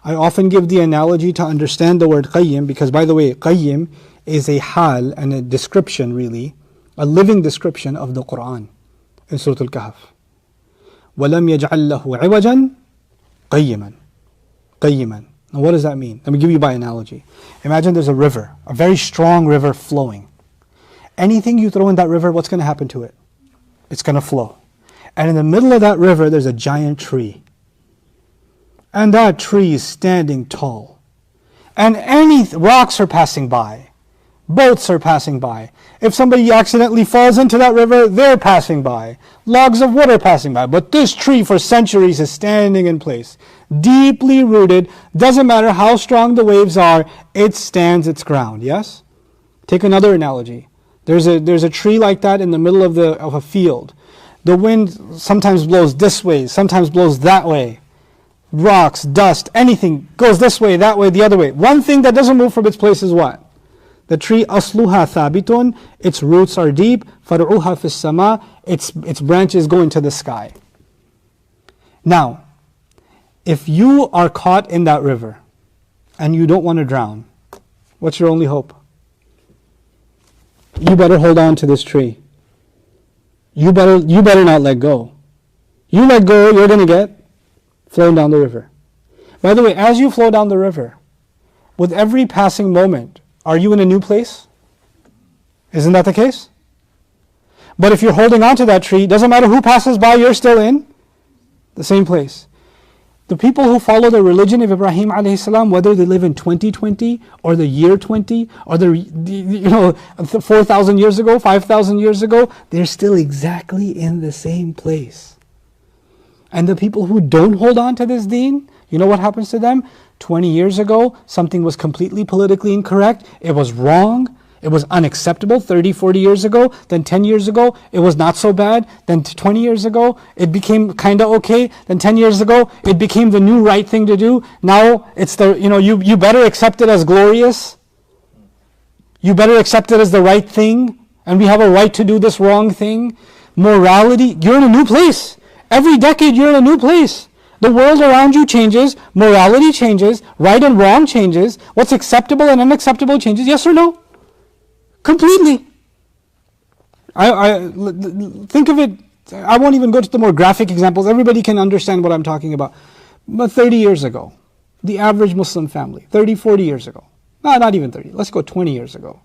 I often give the analogy to understand the word qayyim, because by the way, qayyim is a hal and a description really, a living description of the Quran in Surah Al-Kahf. وَلَمْ يَجْعَلْ لَهُ عِوَجًا قَيِّمًا. قَيِّمًا. Now what does that mean? Let me give you by analogy. Imagine there's a river, a very strong river flowing. Anything you throw in that river, what's going to happen to it? It's going to flow. And in the middle of that river, there's a giant tree. And that tree is standing tall. And rocks are passing by. Boats are passing by. If somebody accidentally falls into that river, they're passing by. Logs of wood are passing by. But this tree for centuries is standing in place. Deeply rooted. Doesn't matter how strong the waves are, it stands its ground. Yes? Take another analogy. There's a tree like that in the middle of a field. The wind sometimes blows this way, sometimes blows that way. Rocks, dust, anything goes this way, that way, the other way. One thing that doesn't move from its place is what? The tree asluha thabitun, its roots are deep, far'uha fis sama, its branches go into the sky. Now, if you are caught in that river and you don't want to drown, what's your only hope? You better hold on to this tree. You better not let go. You let go, you're going to get flown down the river. By the way, as you flow down the river, with every passing moment, are you in a new place? Isn't that the case? But if you're holding on to that tree, doesn't matter who passes by, you're still in the same place. The people who follow the religion of Ibrahim alayhi salam, whether they live in 2020 or the year 20 or 4,000 years ago, 5,000 years ago, they're still exactly in the same place. And the people who don't hold on to this deen, you know what happens to them? 20 years ago, something was completely politically incorrect. It was wrong. It was unacceptable 30, 40 years ago. Then 10 years ago, it was not so bad. Then 20 years ago, it became kind of okay. Then 10 years ago, it became the new right thing to do. Now, it's you better accept it as glorious. You better accept it as the right thing. And we have a right to do this wrong thing. Morality, you're in a new place. Every decade, you're in a new place. The world around you changes. Morality changes. Right and wrong changes. What's acceptable and unacceptable changes. Yes or no? Completely. I think of it, I won't even go to the more graphic examples. Everybody can understand what I'm talking about. But 30 years ago, the average Muslim family, 30, 40 years ago, no, not even 30, let's go 20 years ago.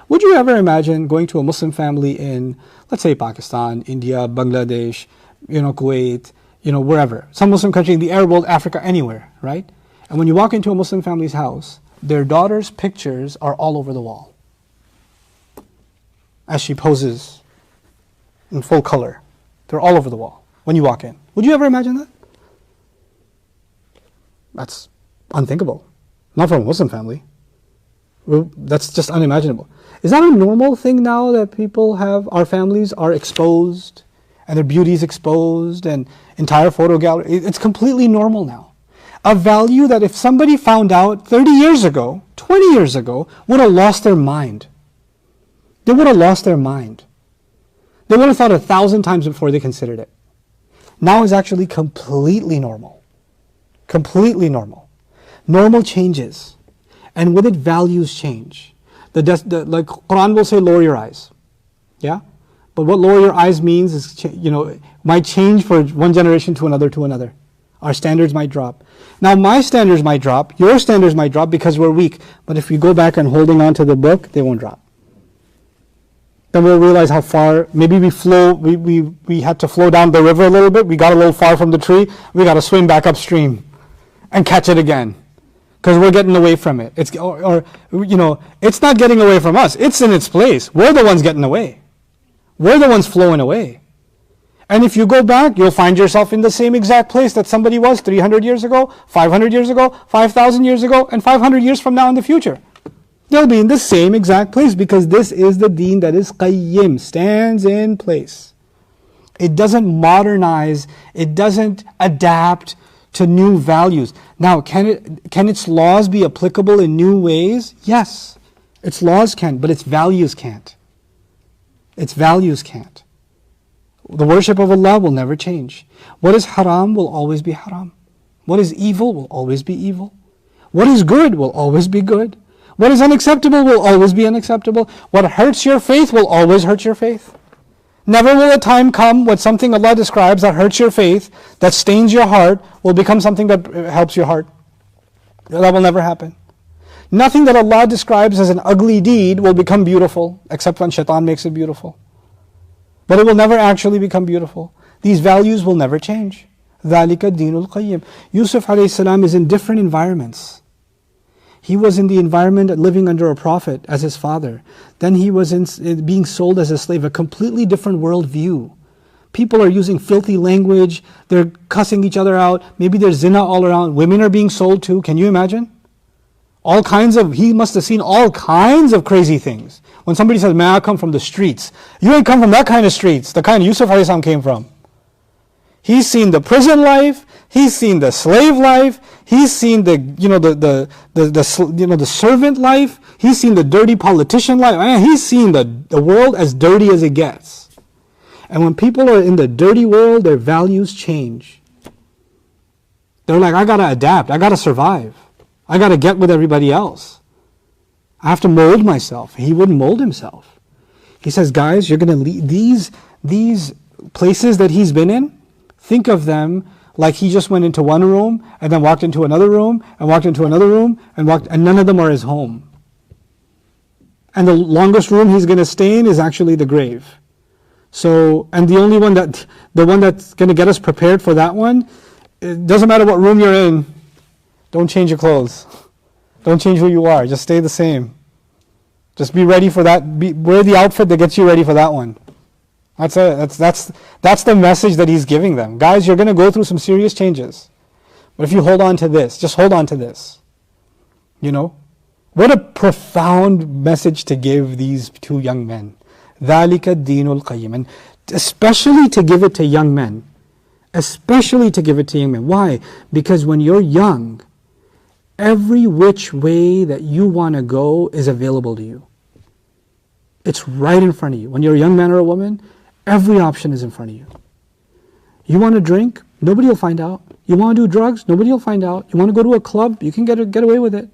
Would you ever imagine going to a Muslim family in, let's say, Pakistan, India, Bangladesh, Kuwait, wherever, some Muslim country in the Arab world, Africa, anywhere, right? And when you walk into a Muslim family's house, their daughter's pictures are all over the wall as she poses in full color. They're all over the wall when you walk in. Would you ever imagine that? That's unthinkable. Not from a Muslim family. That's just unimaginable. Is that a normal thing now that people have, our families are exposed and their beauty is exposed and entire photo gallery? It's completely normal now. A value that if somebody found out 30 years ago, 20 years ago, would have lost their mind. They would have lost their mind. They would have thought 1,000 times before they considered it. Now is actually completely normal. Completely normal. Normal changes. And with it, values change. Like Quran will say, lower your eyes. Yeah? But what lower your eyes means is, might change for one generation to another to another. Our standards might drop. Now my standards might drop, your standards might drop because we're weak. But if we go back and holding on to the book, they won't drop. Then we'll realize how far, maybe we had to flow down the river a little bit, we got a little far from the tree, we got to swim back upstream and catch it again. Because we're getting away from it. It's not getting away from us. It's in its place. We're the ones getting away. We're the ones flowing away. And if you go back, you'll find yourself in the same exact place that somebody was 300 years ago, 500 years ago, 5,000 years ago, and 500 years from now in the future. They'll be in the same exact place because this is the deen that is qayyim, stands in place. It doesn't modernize, it doesn't adapt to new values. Now, can its laws be applicable in new ways? Yes, its laws can, but its values can't. Its values can't. The worship of Allah will never change. What is haram will always be haram. What is evil will always be evil. What is good will always be good. What is unacceptable will always be unacceptable. What hurts your faith will always hurt your faith. Never will a time come when something Allah describes that hurts your faith, that stains your heart, will become something that helps your heart. That will never happen. Nothing that Allah describes as an ugly deed will become beautiful, except when shaitan makes it beautiful. But it will never actually become beautiful. These values will never change. ذَلِكَ الدِّينُ الْقَيِّمُ. Yusuf ﷺ is in different environments. He was in the environment living under a prophet as his father. Then he was being sold as a slave, a completely different worldview. People are using filthy language, they're cussing each other out, maybe there's zina all around, women are being sold too, can you imagine? He must have seen all kinds of crazy things. When somebody says, man, I come from the streets, you ain't come from that kind of streets, the kind Yusuf ﷺ came from. He's seen the prison life, he's seen the slave life, he's seen the servant life, he's seen the dirty politician life. Man, he's seen the world as dirty as it gets. And when people are in the dirty world, their values change. They're like, I gotta adapt, I gotta survive, I gotta get with everybody else. I have to mold myself. He wouldn't mold himself. He says, guys, you're gonna leave these places that he's been in. Think of them like he just went into one room and then walked into another room and walked into another room and none of them are his home. And the longest room he's going to stay in is actually the grave. So, and the one that's going to get us prepared for that one, it doesn't matter what room you're in, don't change your clothes. Don't change who you are, just stay the same. Just be ready for that, wear the outfit that gets you ready for that one. That's the message that he's giving them. Guys, you're going to go through some serious changes. But if you hold on to this, just hold on to this. You know? What a profound message to give these two young men. ذَلِكَ الدِّينُ الْقَيِّمُ. And especially to give it to young men. Especially to give it to young men. Why? Because when you're young, every which way that you want to go is available to you. It's right in front of you. When you're a young man or a woman, every option is in front of you. You want to drink? Nobody will find out. You want to do drugs? Nobody will find out. You want to go to a club? You can get away with it.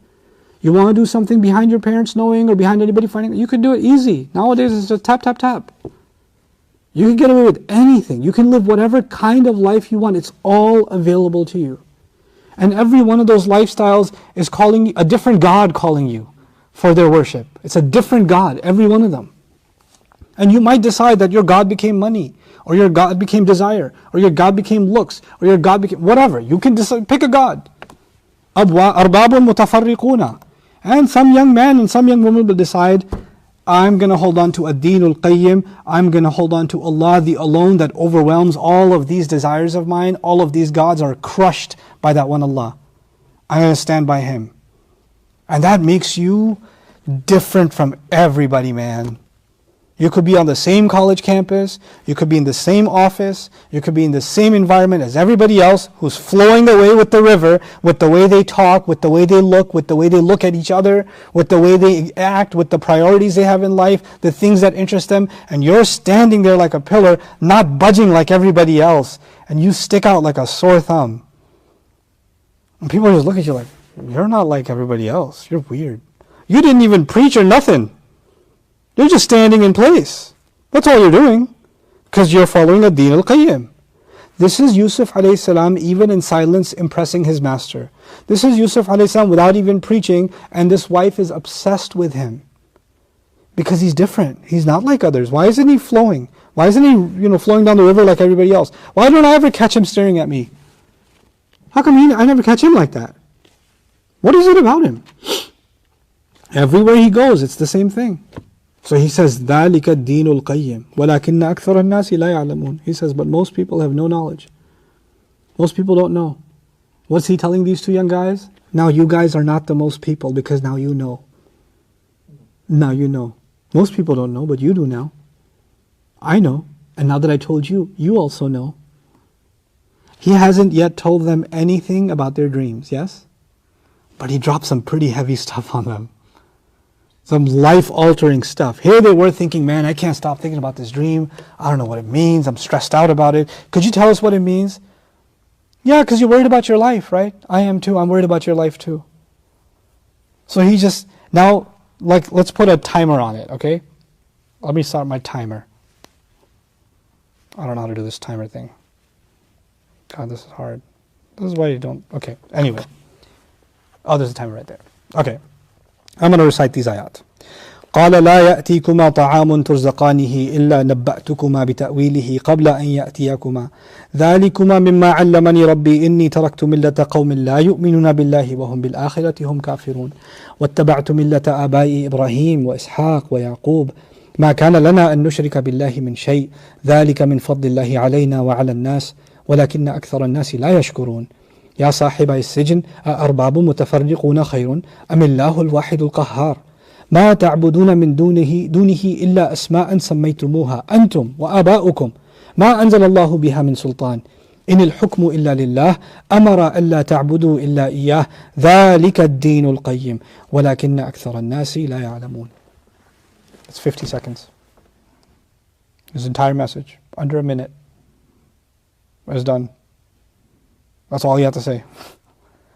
You want to do something behind your parents knowing or behind anybody finding? You can do it easy. Nowadays it's just tap, tap, tap. You can get away with anything. You can live whatever kind of life you want. It's all available to you. And every one of those lifestyles is calling a different God calling you for their worship. It's a different God, every one of them. And you might decide that your God became money, or your God became desire, or your God became looks, or your God became whatever. You can decide, pick a God. أَرْبَابٌ مُتَفَرِّقُونَ. And some young man and some young woman will decide, I'm going to hold on to ad-deenul qayyim. I'm going to hold on to Allah, the alone that overwhelms all of these desires of mine. All of these gods are crushed by that one Allah. I'm going to stand by Him. And that makes you different from everybody, man. You could be on the same college campus, you could be in the same office, you could be in the same environment as everybody else who's flowing away with the river, with the way they talk, with the way they look at each other, with the way they act, with the priorities they have in life, the things that interest them, and you're standing there like a pillar, not budging like everybody else, and you stick out like a sore thumb. And people just look at you like, you're not like everybody else, you're weird. You didn't even preach or nothing. You're just standing in place. That's all you're doing. Because you're following ad-deen al-qayyim. This is Yusuf alayhi salam even in silence impressing his master. This is Yusuf alayhi salam without even preaching, and this wife is obsessed with him. Because he's different. He's not like others. Why isn't he flowing? Why isn't he, flowing down the river like everybody else? Why don't I ever catch him staring at me? How come I never catch him like that? What is it about him? Everywhere he goes, it's the same thing. So he says, ذَلِكَ الدِّينُ الْقَيِّمُ وَلَكِنَّ أَكْثَرَ النَّاسِ لَا يَعْلَمُونَ. He says, but most people have no knowledge. Most people don't know. What's he telling these two young guys? Now you guys are not the most people because now you know. Now you know. Most people don't know, but you do now. I know. And now that I told you, you also know. He hasn't yet told them anything about their dreams, yes? But he dropped some pretty heavy stuff on them. Some life-altering stuff. Here they were thinking, man, I can't stop thinking about this dream. I don't know what it means. I'm stressed out about it. Could you tell us what it means? Yeah, because you're worried about your life, right? I am too. I'm worried about your life too. So he just, now, let's put a timer on it, okay? Let me start my timer. I don't know how to do this timer thing. God, this is hard. This is why you don't, okay. Anyway. Oh, there's a timer right there. Okay. I'm going to recite these ayat. قال لا يأتيكما طعام ترزقانه إلا نبأتكما بتأويله قبل أن يأتيكما ذلكما مما علمني ربي إني تركت ملة قوم لا يؤمنون بالله وهم بالآخرة هم كافرون واتبعت ملة آبائي إبراهيم وإسحاق ويعقوب ما كان لنا أن نشرك بالله من شيء ذلك من فضل الله علينا وعلى الناس ولكن أكثر الناس لا يشكرون يا صاحبي السجن أأرباب متفرقون خير أم الله الواحد القهار ما تعبدون من دونه إلا أسماء سميتموها أنتم وآباؤكم ما أنزل الله بها من سلطان إن الحكم إلا لله أمر ألا تعبدوا إلا إياه ذلك الدين القيم ولكن أكثر الناس لا يعلمون. It's 50 seconds. His entire message, under a minute. It's done. That's all you have to say.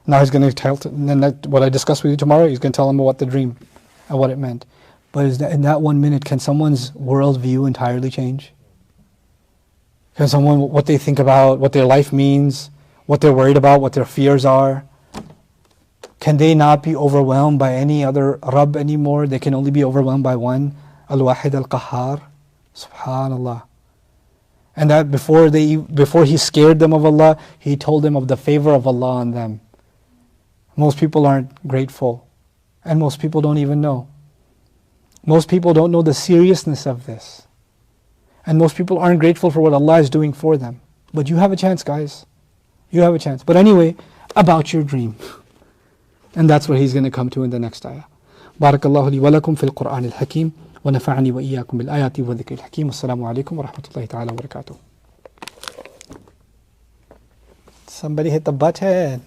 Now he's going to tell, and then what I discussed with you tomorrow, he's going to tell them about the dream and what it meant. But in that 1 minute, can someone's world view entirely change? Can someone, what they think about, what their life means, what they're worried about, what their fears are? Can they not be overwhelmed by any other Rabb anymore? They can only be overwhelmed by one, Al-Wahid Al-Qahhar. Subhanallah. And that before he scared them of Allah, he told them of the favor of Allah on them. Most people aren't grateful. And most people don't even know. Most people don't know the seriousness of this. And most people aren't grateful for what Allah is doing for them. But you have a chance, guys. You have a chance. But anyway, about your dream. And that's what he's going to come to in the next ayah. Barakallahu li wa lakum fil Qur'an al-Hakim. ونفعني وإياكم بالآيات والذكر الحكيم والسلام عليكم ورحمة الله تعالى وبركاته. Somebody hit the button.